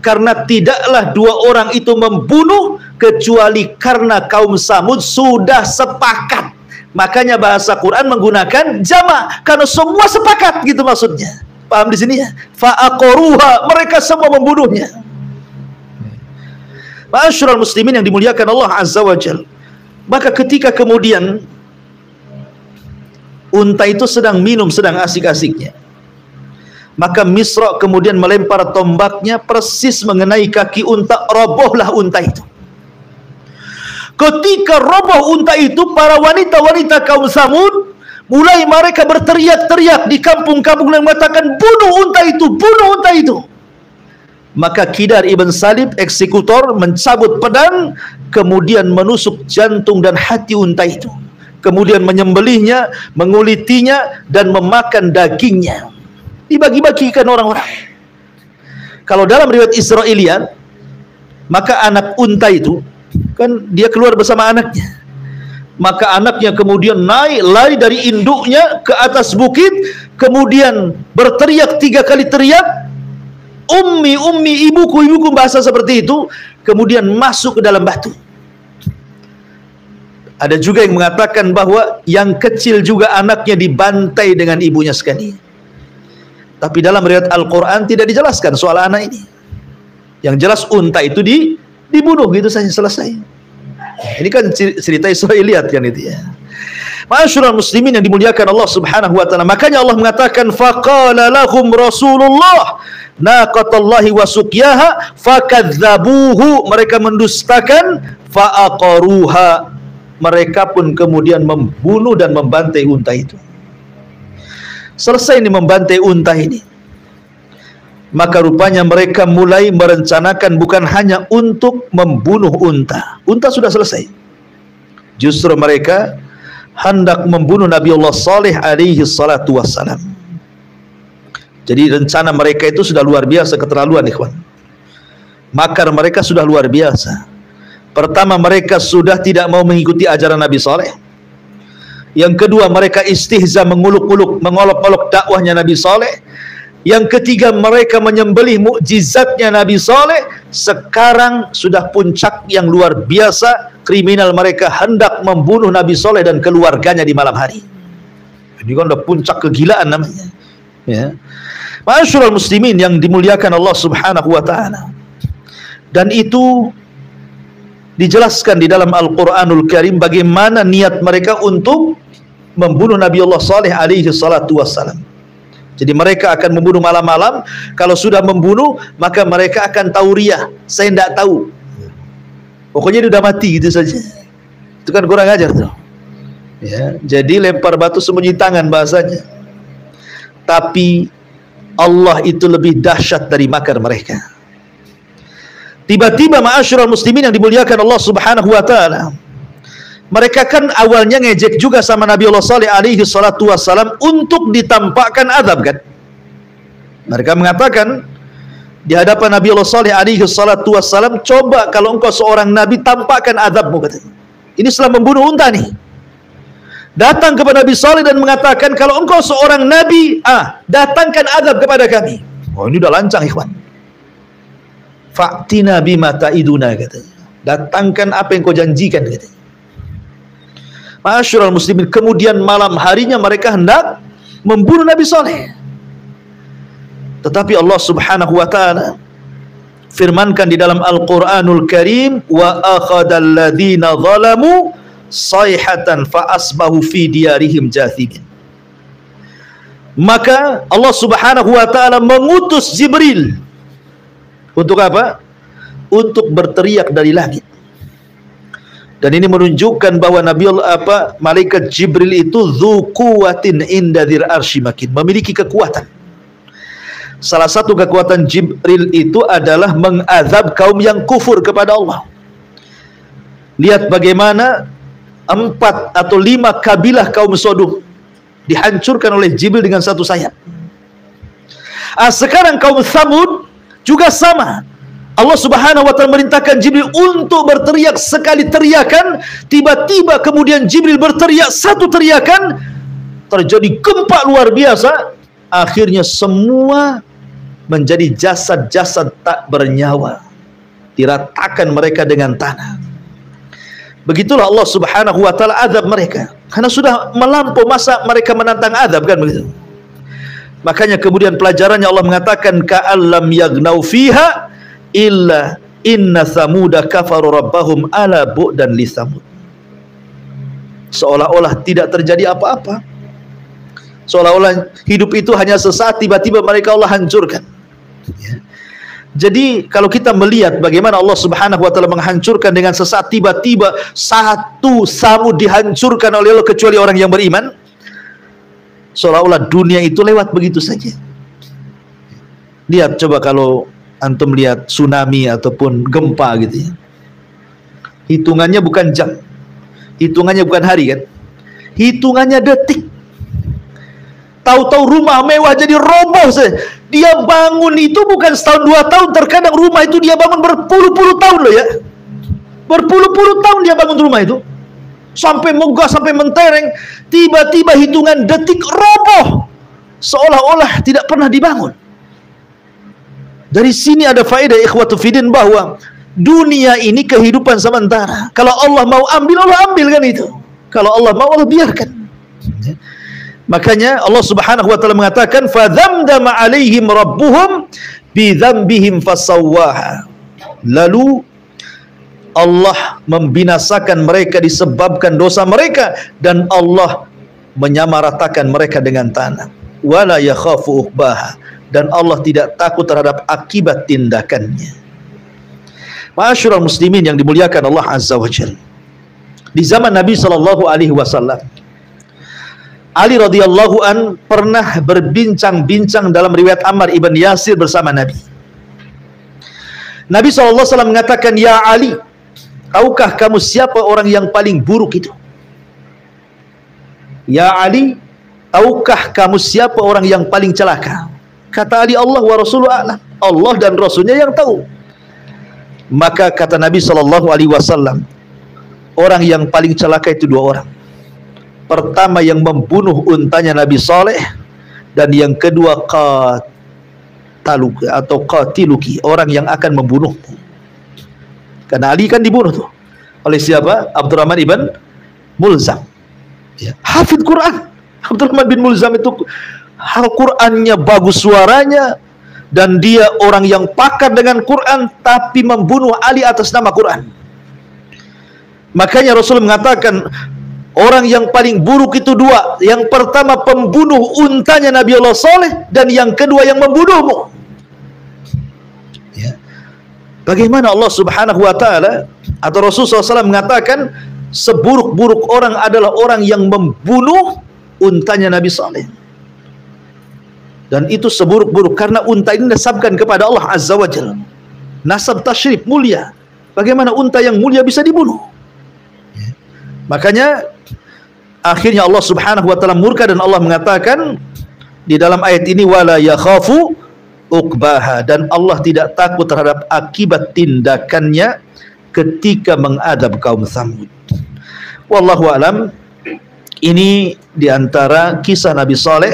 Karena tidaklah 2 orang itu membunuh kecuali karena kaum Tsamud sudah sepakat. Makanya bahasa Quran menggunakan jama', karena semua sepakat, gitu maksudnya. Paham di sini ya? Fa'aqaruha, mereka semua membunuhnya. Ma'asyiral muslimin yang dimuliakan Allah Azza wa Jalla. Maka ketika kemudian unta itu sedang minum, sedang asik-asiknya, maka Misra kemudian melempar tombaknya persis mengenai kaki unta, robohlah unta itu. Ketika roboh unta itu, para wanita-wanita kaum Tsamud mulai mereka berteriak-teriak di kampung-kampung dan mengatakan, bunuh unta itu, bunuh unta itu. Maka Kidar ibn Salif, eksekutor, mencabut pedang, kemudian menusuk jantung dan hati unta itu, kemudian menyembelihnya, mengulitinya, dan memakan dagingnya, dibagi-bagikan orang-orang. Kalau dalam riwayat Israiliyat, Maka anak unta itu kan dia keluar bersama anaknya. Maka anaknya kemudian lari dari induknya ke atas bukit, kemudian berteriak 3 kali teriak, ummi, ummi, ibuku, ibuku, bahasa seperti itu, kemudian masuk ke dalam batu. Ada juga yang mengatakan bahwa yang kecil juga anaknya dibantai dengan ibunya sekali. Tapi dalam riwayat Al-Quran tidak dijelaskan soal anak ini. Yang jelas unta itu dibunuh, gitu saja, selesai. Ini kan cerita Israiliyat kan itu ya. Ma'asyiral muslimin yang dimuliakan Allah Subhanahu wa taala. Makanya Allah mengatakan faqala lahum Rasulullah naqatallahi wa suqyaha fakadzabuhu, mereka mendustakan, fa'aqaruha, mereka pun kemudian membunuh dan membantai unta itu. Selesai ini membantai unta ini, maka rupanya mereka mulai merencanakan bukan hanya untuk membunuh unta. Unta sudah selesai. Justru mereka hendak membunuh Nabi Allah Saleh alaihi salatu wassalam. Jadi rencana mereka itu sudah luar biasa, keterlaluan ikhwan. Makar mereka sudah luar biasa. Pertama, mereka sudah tidak mau mengikuti ajaran Nabi Saleh. Yang kedua, mereka istihza, menguluk-uluk, mengolok-olok dakwahnya Nabi Saleh. Yang ketiga, mereka menyembelih mukjizatnya Nabi Saleh. Sekarang sudah puncak yang luar biasa, kriminal mereka hendak membunuh Nabi Saleh dan keluarganya di malam hari. Ini kan udah puncak kegilaan namanya. Ya. Ma'asyiral muslimin yang dimuliakan Allah Subhanahu wa taala. Dan itu dijelaskan di dalam Al-Qur'anul Karim bagaimana niat mereka untuk membunuh Nabi Allah Saleh alaihi salatu wassalam. Jadi mereka akan membunuh malam-malam. Kalau sudah membunuh, maka mereka akan tauriah, saya tidak tahu, pokoknya dia sudah mati gitu saja. Itu kan kurang ajar tuh ya. Jadi lempar batu sembunyi tangan bahasanya. Tapi Allah itu lebih dahsyat dari makar mereka. Tiba-tiba ma'asyiral muslimin yang dimuliakan Allah Subhanahu wa taala, mereka kan awalnya ngejek juga sama Nabi Allah Saleh alaihi salatu wassalam untuk ditampakkan azab kan. Mereka mengatakan di hadapan Nabi Allah Saleh alaihi salatu wassalam, coba kalau engkau seorang nabi, tampakkan azabmu, katanya. Ini setelah membunuh unta nih. Datang kepada Nabi Saleh dan mengatakan, kalau engkau seorang nabi, datangkan azab kepada kami. Oh, ini udah lancang ikhwan. Fa'tina bima ta'iduna, katanya. Datangkan apa yang kau janjikan, katanya. Ma'asyiral muslimin, kemudian malam harinya mereka hendak membunuh Nabi Saleh. Tetapi Allah Subhanahu wa taala firmankan di dalam Al-Qur'anul Karim, wa akhadal ladzina zalamu sayhatan fa asbahu fi diyarihim jathimin. Maka Allah Subhanahu wa taala mengutus Jibril untuk apa? Untuk berteriak dari langit. Dan ini menunjukkan bahwa malaikat Jibril itu dzu quwwatin inda dzil arsy makin, memiliki kekuatan. Salah satu kekuatan Jibril itu adalah mengazab kaum yang kufur kepada Allah. Lihat bagaimana 4 atau 5 kabilah kaum Sodom dihancurkan oleh Jibril dengan satu sayap. Sekarang kaum Tsamud juga sama. Allah Subhanahu wa taala merintahkan Jibril untuk berteriak sekali teriakan, tiba-tiba kemudian Jibril berteriak satu teriakan, terjadi gempa luar biasa, akhirnya semua menjadi jasad-jasad tak bernyawa, diratakan mereka dengan tanah. Begitulah Allah Subhanahu wa taala azab mereka, karena sudah melampau masa mereka menantang azab, kan begitu. Makanya kemudian pelajarannya Allah mengatakan ka'allam yagnau fiha illa inna samuda kafaru rabbahum ala bu'dan li samud. Seolah-olah tidak terjadi apa-apa, seolah-olah hidup itu hanya sesaat, tiba-tiba mereka Allah hancurkan ya. Jadi kalau kita melihat bagaimana Allah Subhanahu wa taala menghancurkan dengan sesaat, tiba-tiba satu Samud dihancurkan oleh Allah kecuali orang yang beriman, seolah-olah dunia itu lewat begitu saja. Lihat coba kalau antum lihat tsunami ataupun gempa gitu ya, hitungannya bukan jam, hitungannya bukan hari kan, hitungannya detik. Tahu-tahu rumah mewah jadi roboh saja. Dia bangun itu bukan setahun 2 tahun, terkadang rumah itu dia bangun berpuluh-puluh tahun loh ya. Berpuluh-puluh tahun dia bangun rumah itu. Sampai megah, sampai mentereng. Tiba-tiba hitungan detik roboh. Seolah-olah tidak pernah dibangun. Dari sini ada faedah ikhwatu fiddin bahwa dunia ini kehidupan sementara. Kalau Allah mau ambil, Allah ambil kan itu. Kalau Allah mau, Allah biarkan. Makanya Allah Subhanahu wa taala mengatakan fadzamdama alaihim rabbuhum bidzambihim fasawwaha. Lalu Allah membinasakan mereka disebabkan dosa mereka dan Allah menyamaratakan mereka dengan tanah. Wala yakhafu uqbaha, dan Allah tidak takut terhadap akibat tindakannya. Ma'asyiral muslimin yang dimuliakan Allah Azza wa Jalla. Di zaman Nabi sallallahu alaihi wasallam, Ali radhiyallahu an pernah berbincang-bincang dalam riwayat Ammar ibn Yasir bersama Nabi. Nabi sallallahu alaihi wasallam mengatakan, "Ya Ali, tahukah kamu siapa orang yang paling buruk itu?" Ya Ali, tahukah kamu siapa orang yang paling celaka? Kata Ali, Allah wa Rasuluhu a'lam. Allah dan Rasulnya yang tahu. Maka kata Nabi SAW, orang yang paling celaka itu 2 orang. Pertama yang membunuh untanya Nabi Saleh, dan yang kedua qataluki atau qatiluki, orang yang akan membunuhmu. Karena Ali kan dibunuh tuh oleh siapa? Abdurrahman ibn Mulzam. Ya. Hafidh Quran. Abdurrahman bin Mulzam itu Al-Qur'annya bagus suaranya, dan dia orang yang pakar dengan Quran, tapi membunuh Ali atas nama Quran. Makanya Rasul mengatakan orang yang paling buruk itu 2. Yang pertama pembunuh untanya Nabi Allah Saleh, dan yang kedua yang membunuhmu. Ya. Bagaimana Allah Subhanahu wa taala atau Rasulullah SAW mengatakan seburuk-buruk orang adalah orang yang membunuh untanya Nabi Saleh. Dan itu seburuk-buruk karena unta ini nasabkan kepada Allah Azza wa Jalla. Nasab tasyrif, mulia. Bagaimana unta yang mulia bisa dibunuh? Ya. Makanya akhirnya Allah Subhanahu wa taala murka, dan Allah mengatakan di dalam ayat ini wala yakhafu uqbaha, dan Allah tidak takut terhadap akibat tindakannya ketika mengadab kaum Tsamud. Wallahu alam. Ini diantara kisah Nabi Saleh,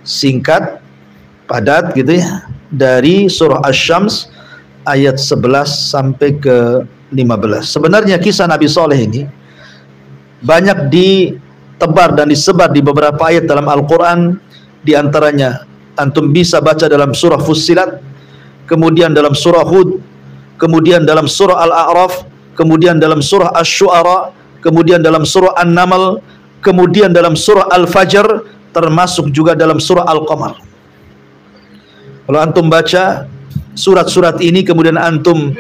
singkat, padat gitu ya, dari surah Asy-Syams ayat 11 sampai ke 15. Sebenarnya kisah Nabi Saleh ini banyak ditebar dan disebar di beberapa ayat dalam Al-Quran. Di antaranya antum bisa baca dalam surah Fussilat, kemudian dalam surah Hud, kemudian dalam surah Al-A'raf, kemudian dalam surah Asy-Syu'ara, kemudian dalam surah An-Naml, kemudian dalam surah Al-Fajr, termasuk juga dalam surah Al-Qamar. Kalau antum baca surat-surat ini, kemudian antum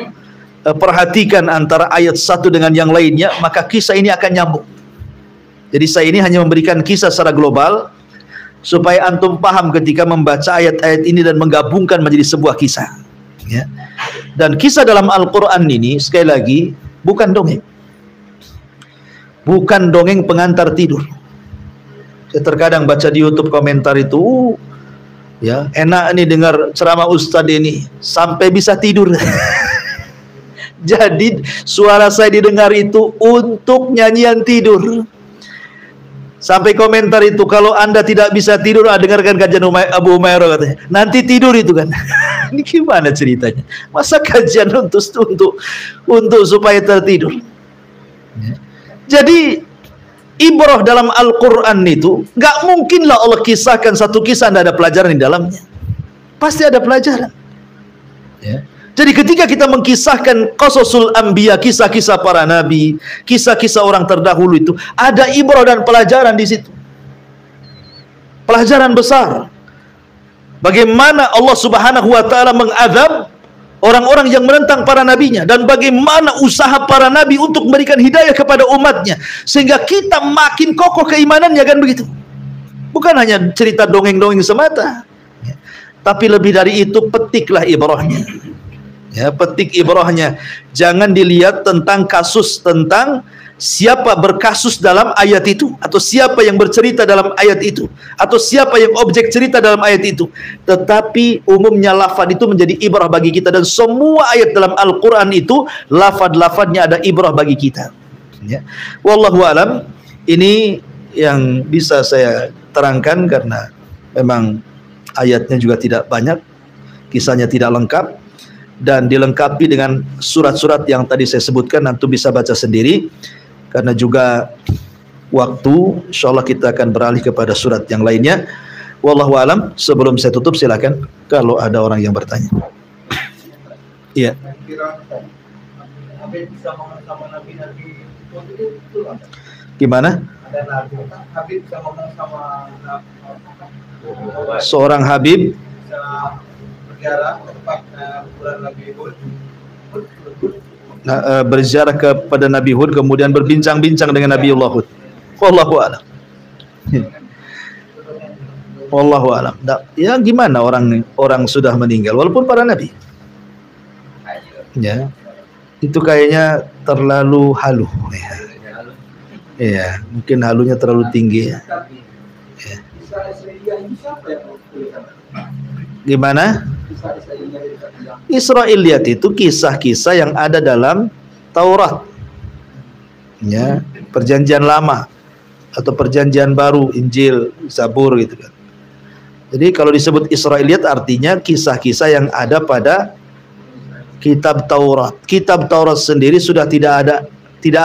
perhatikan antara ayat satu dengan yang lainnya, maka kisah ini akan nyambung. Jadi saya ini hanya memberikan kisah secara global supaya antum paham ketika membaca ayat-ayat ini dan menggabungkan menjadi sebuah kisah. Ya. Dan kisah dalam Al-Quran ini sekali lagi bukan dongeng, bukan dongeng pengantar tidur. Saya terkadang baca di YouTube komentar itu, ya enak nih dengar ceramah Ustadz ini sampai bisa tidur. Jadi suara saya didengar itu untuk nyanyian tidur. Sampai komentar itu, kalau anda tidak bisa tidur, dengarkan kajian Abu Umairah katanya. Nanti tidur itu kan. Ini gimana ceritanya? Masa kajian untuk supaya tertidur? Ya. Jadi ibrah dalam Al-Quran itu nggak mungkinlah Allah kisahkan satu kisah tidak ada pelajaran di dalamnya. Pasti ada pelajaran. Ya. Jadi ketika kita mengkisahkan qasasul anbiya, kisah-kisah para nabi, kisah-kisah orang terdahulu, itu ada ibrah dan pelajaran di situ. Pelajaran besar. Bagaimana Allah Subhanahu wa taala mengadab orang-orang yang menentang para nabinya, dan bagaimana usaha para nabi untuk memberikan hidayah kepada umatnya sehingga kita makin kokoh keimanannya, kan begitu. Bukan hanya cerita dongeng-dongeng semata. Tapi lebih dari itu, petiklah ibrahnya. Ya, petik ibrahnya. Jangan dilihat tentang kasus tentang siapa berkasus dalam ayat itu, atau siapa yang bercerita dalam ayat itu, atau siapa yang objek cerita dalam ayat itu. Tetapi umumnya lafaz itu menjadi ibrah bagi kita, dan semua ayat dalam Al-Quran itu lafaz-lafaznya ada ibrah bagi kita. Ya. Wallahu alam, ini yang bisa saya terangkan karena memang ayatnya juga tidak banyak, kisahnya tidak lengkap, dan dilengkapi dengan surat-surat yang tadi saya sebutkan. Nanti bisa baca sendiri. Karena juga waktu, insyaallah kita akan beralih kepada surat yang lainnya. Wallahu alam. Sebelum saya tutup, silakan kalau ada orang yang bertanya. Iya. Gimana? Seorang Habib berziarah kepada Nabi Hud, kemudian berbincang-bincang dengan Nabiullah Hud. Wallahu a'lam. Wallahu a'lam. Ya gimana orang sudah meninggal walaupun para nabi? Ya. Itu kayaknya terlalu halu. Ya, mungkin halunya terlalu tinggi ya. Ya. Gimana? Israiliyat itu kisah-kisah yang ada dalam Taurat, ya, Perjanjian Lama atau Perjanjian Baru, Injil, Zabur gitu kan. Jadi kalau disebut Israiliyat artinya kisah-kisah yang ada pada kitab Taurat. Kitab Taurat sendiri sudah tidak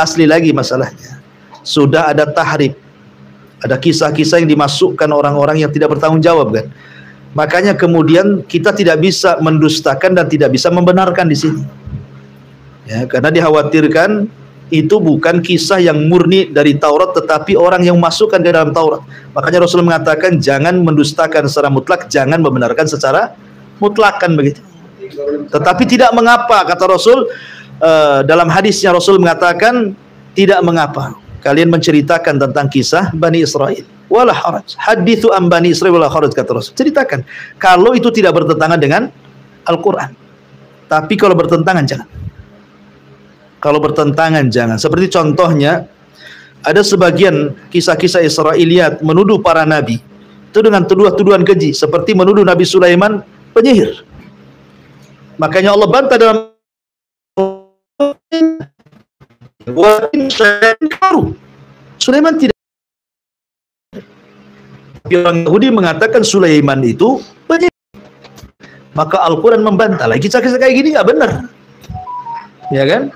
asli lagi masalahnya. Sudah ada tahrif. Ada kisah-kisah yang dimasukkan orang-orang yang tidak bertanggung jawab kan. Makanya kemudian kita tidak bisa mendustakan dan tidak bisa membenarkan di sini. Ya, karena dikhawatirkan itu bukan kisah yang murni dari Taurat, tetapi orang yang masukkan ke dalam Taurat. Makanya Rasul mengatakan jangan mendustakan secara mutlak, jangan membenarkan secara mutlak kan begitu. Tetapi tidak mengapa, kata Rasul, dalam hadisnya Rasul mengatakan tidak mengapa kalian menceritakan tentang kisah Bani Israel. Wala haraj. Hadithu an Bani Israil wala haraj, kata Rasul. Ceritakan. Kalau itu tidak bertentangan dengan Al-Quran. Tapi kalau bertentangan, jangan. Kalau bertentangan, jangan. Seperti contohnya, ada sebagian kisah-kisah Israiliyat menuduh para nabi. Itu dengan tuduhan-tuduhan keji. Seperti menuduh Nabi Sulaiman penyihir. Makanya Allah bantah dalam Sulaiman tidak. Orang Yahudi mengatakan Sulaiman itu penyihir. Maka Al-Quran membantah lagi, kisah-kisah kayak gini nggak benar, ya kan?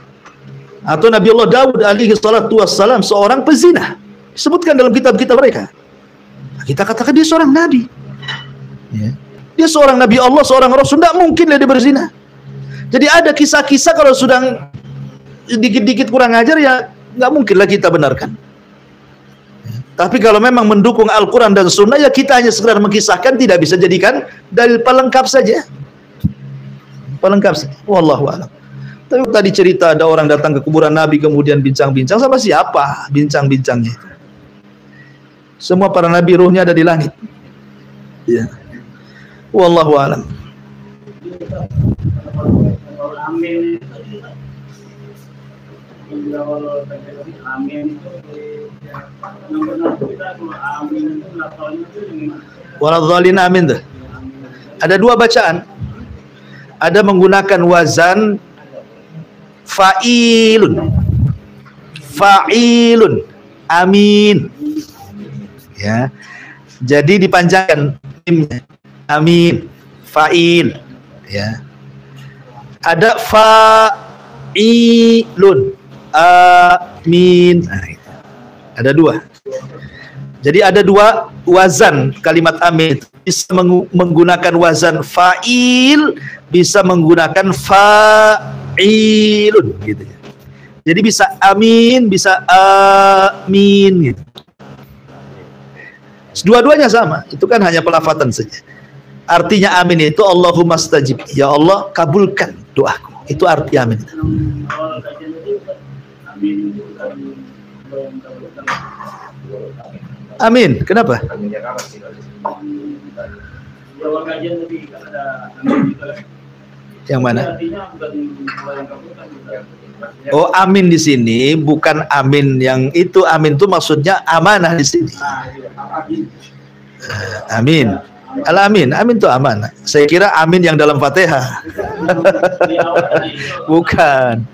Atau Nabi Allah Daud alaihi salatu wassalam seorang pezina, disebutkan dalam kitab-kitab mereka. Kita katakan dia seorang nabi, ya. Dia seorang nabi Allah, seorang rasul, tidak mungkin dia berzina. Jadi ada kisah-kisah kalau sudah dikit-dikit kurang ajar ya nggak mungkinlah kita benarkan. Tapi kalau memang mendukung Al-Quran dan Sunnah, ya kita hanya sekedar mengisahkan, tidak bisa jadikan dalil pelengkap saja. Pelengkap saja. Wallahu a'lam. Tapi tadi cerita ada orang datang ke kuburan Nabi kemudian bincang-bincang, sama siapa bincang-bincangnya? Semua para nabi ruhnya ada di langit. Ya. Wallahu a'lam. Waladhdallin, amin. Ada dua bacaan. Ada menggunakan wazan fa'ilun. Fa'ilun. Amin. Ya. Jadi dipanjangkan amin. Fa'il. Ya. Ada fa'ilun. Amin. Nah, ada dua. Jadi ada dua wazan kalimat amin. Bisa menggunakan wazan fa'il, bisa menggunakan fa'ilun gitu ya. Jadi bisa amin, bisa amin gitu. Dua-duanya sama. Itu kan hanya pelafatan saja. Artinya amin itu Allahumma stajib. Ya Allah, kabulkan doaku. Itu arti amin. Amin. Kenapa? Yang mana? Oh, amin di sini bukan amin yang itu. Amin itu maksudnya amanah di sini. Amin. Al-amin, amin itu amanah. Saya kira amin yang dalam Fatihah. Bukan.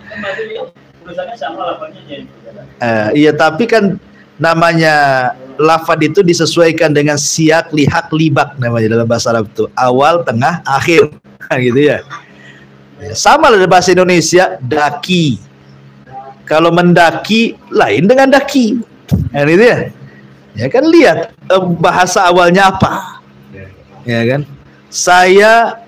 Iya, tapi kan namanya lafad itu disesuaikan dengan siak, lihak, libak namanya dalam bahasa Arab itu. Awal, tengah, akhir. Gitu ya. Sama dalam bahasa Indonesia, daki. Kalau mendaki lain dengan daki. Kan itu ya. Ya kan lihat bahasa awalnya apa. Ya kan? Saya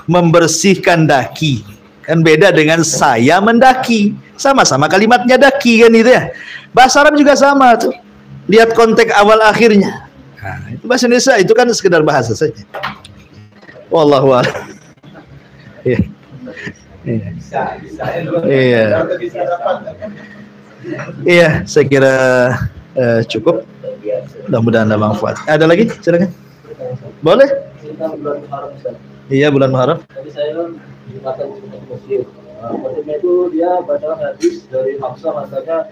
membersihkan daki. Kan beda dengan saya mendaki. Sama-sama kalimatnya daki kan itu ya. Bahasa Arab juga sama tuh. Lihat konteks awal akhirnya. Nah, itu bahasa Indonesia itu kan sekedar bahasa saja. Wallahu a'lam. Iya. Iya. Iya, saya kira cukup. Mudah-mudahan ada manfaat. Ada lagi? Silakan. Boleh? Iya, bulan Muharram. Tadi saya dikatakan di masjid. Ketika itu dia baca hadis dari Hafsah, katanya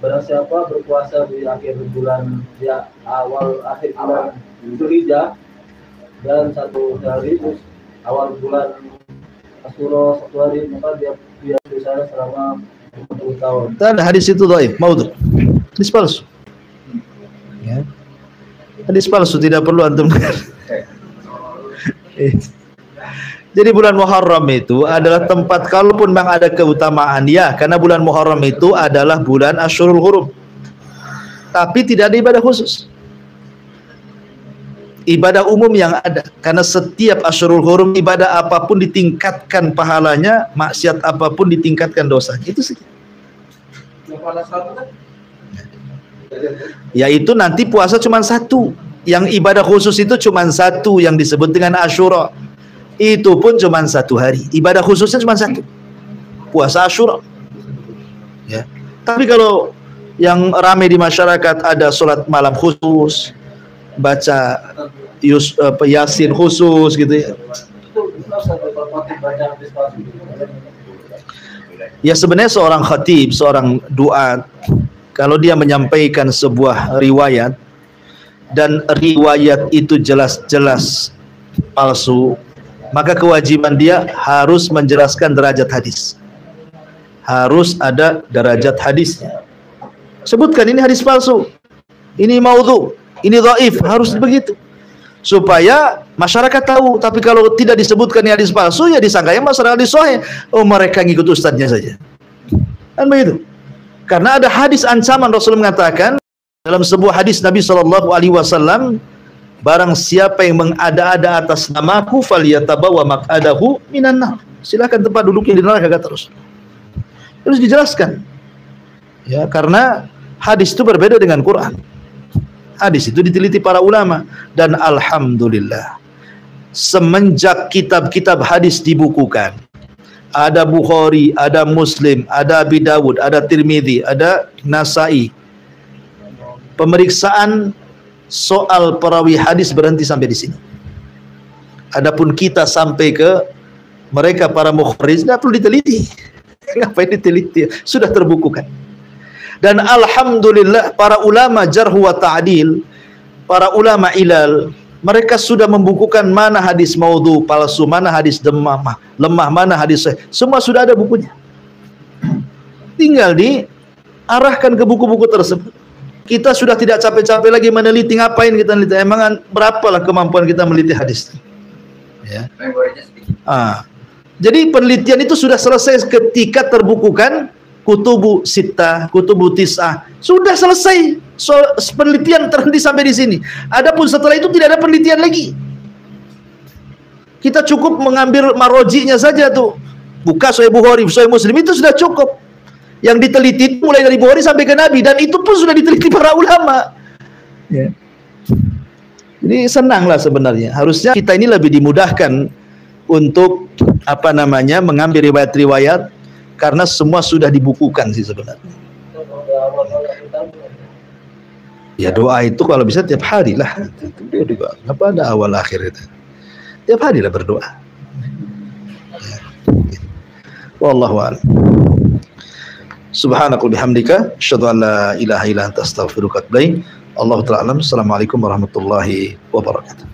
barang siapa berpuasa di akhir bulan, ya akhir bulan Dzulhijjah dan satu hari, terus awal bulan Asyura satu hari, maka dia bisa selama 40 tahun. Ada hadis itu dhaif, maudhu. Hadis palsu. Ya. Hadis palsu, tidak perlu antum. Jadi bulan Muharram itu adalah tempat, kalaupun memang ada keutamaan ya, karena bulan Muharram itu adalah bulan Asyurul Hurum. Tapi tidak ada ibadah khusus. Ibadah umum yang ada, karena setiap Asyurul Hurum ibadah apapun ditingkatkan pahalanya, maksiat apapun ditingkatkan dosanya. Itu sih. Yaitu nanti puasa cuma satu. Yang ibadah khusus itu cuma satu, yang disebut dengan Asyura. Itu pun cuma satu hari. Ibadah khususnya cuma satu, puasa Asyura. Ya. Tapi kalau yang ramai di masyarakat ada sholat malam khusus, baca Yasin khusus gitu ya. Ya sebenarnya seorang khatib, seorang duat, kalau dia menyampaikan sebuah riwayat dan riwayat itu jelas-jelas palsu, maka kewajiban dia harus menjelaskan derajat hadis. Harus ada derajat hadisnya. Sebutkan ini hadis palsu, ini maudhu, ini dhaif, harus begitu. Supaya masyarakat tahu. Tapi kalau tidak disebutkan ini hadis palsu, ya disangkanya masalah hadis sahih. Oh, mereka ngikut ustadznya saja. Kan begitu. Karena ada hadis ancaman, Rasul mengatakan dalam sebuah hadis Nabi SAW, barang siapa yang mengada-ada atas namaku falyatabawa maq'adahu minan nar. Silakan tempat duduknya di neraka, kata Rasul. Terus dijelaskan. Ya, karena hadis itu berbeda dengan Quran. Hadis itu diteliti para ulama, dan alhamdulillah semenjak kitab-kitab hadis dibukukan, ada Bukhari, ada Muslim, ada Abi Dawud, ada Tirmidzi, ada Nasai, pemeriksaan soal perawi hadis berhenti sampai di sini. Adapun kita sampai ke mereka para mukharrij, tidak perlu diteliti. Ngapain diteliti? Sudah terbukukan. Dan alhamdulillah para ulama jarh wa ta'dil, para ulama ilal, mereka sudah membukukan mana hadis maudhu, palsu, mana hadis lemah, mana hadis sahih. Semua sudah ada bukunya. Tinggal diarahkan ke buku-buku tersebut. Kita sudah tidak capek-capek lagi meneliti. Ngapain kita meneliti? Emang berapalah kemampuan kita meneliti hadis? Ya. Jadi penelitian itu sudah selesai ketika terbukukan kutubu sittah, kutubu tis'ah. Sudah selesai. Penelitian terhenti sampai di sini. Adapun setelah itu tidak ada penelitian lagi. Kita cukup mengambil marojinya saja tuh. Buka Sahih Bukhari, Sahih Muslim, itu sudah cukup. Yang diteliti mulai dari Bukhari sampai ke Nabi, dan itu pun sudah diteliti para ulama. Ya. Jadi senanglah sebenarnya. Harusnya kita ini lebih dimudahkan untuk mengambil riwayat-riwayat, karena semua sudah dibukukan sih sebenarnya. Ya doa itu kalau bisa tiap hari lah. Itu juga apa ada awal akhir itu. Tiap hari lah berdoa. Ya. Wallahu a'lam. Subhanakallahumma bihamdika asyhadu an la ilaha illa anta astaghfiruka wa atubu ilaik. Allahu ta'ala alam. Assalamualaikum warahmatullahi wabarakatuh.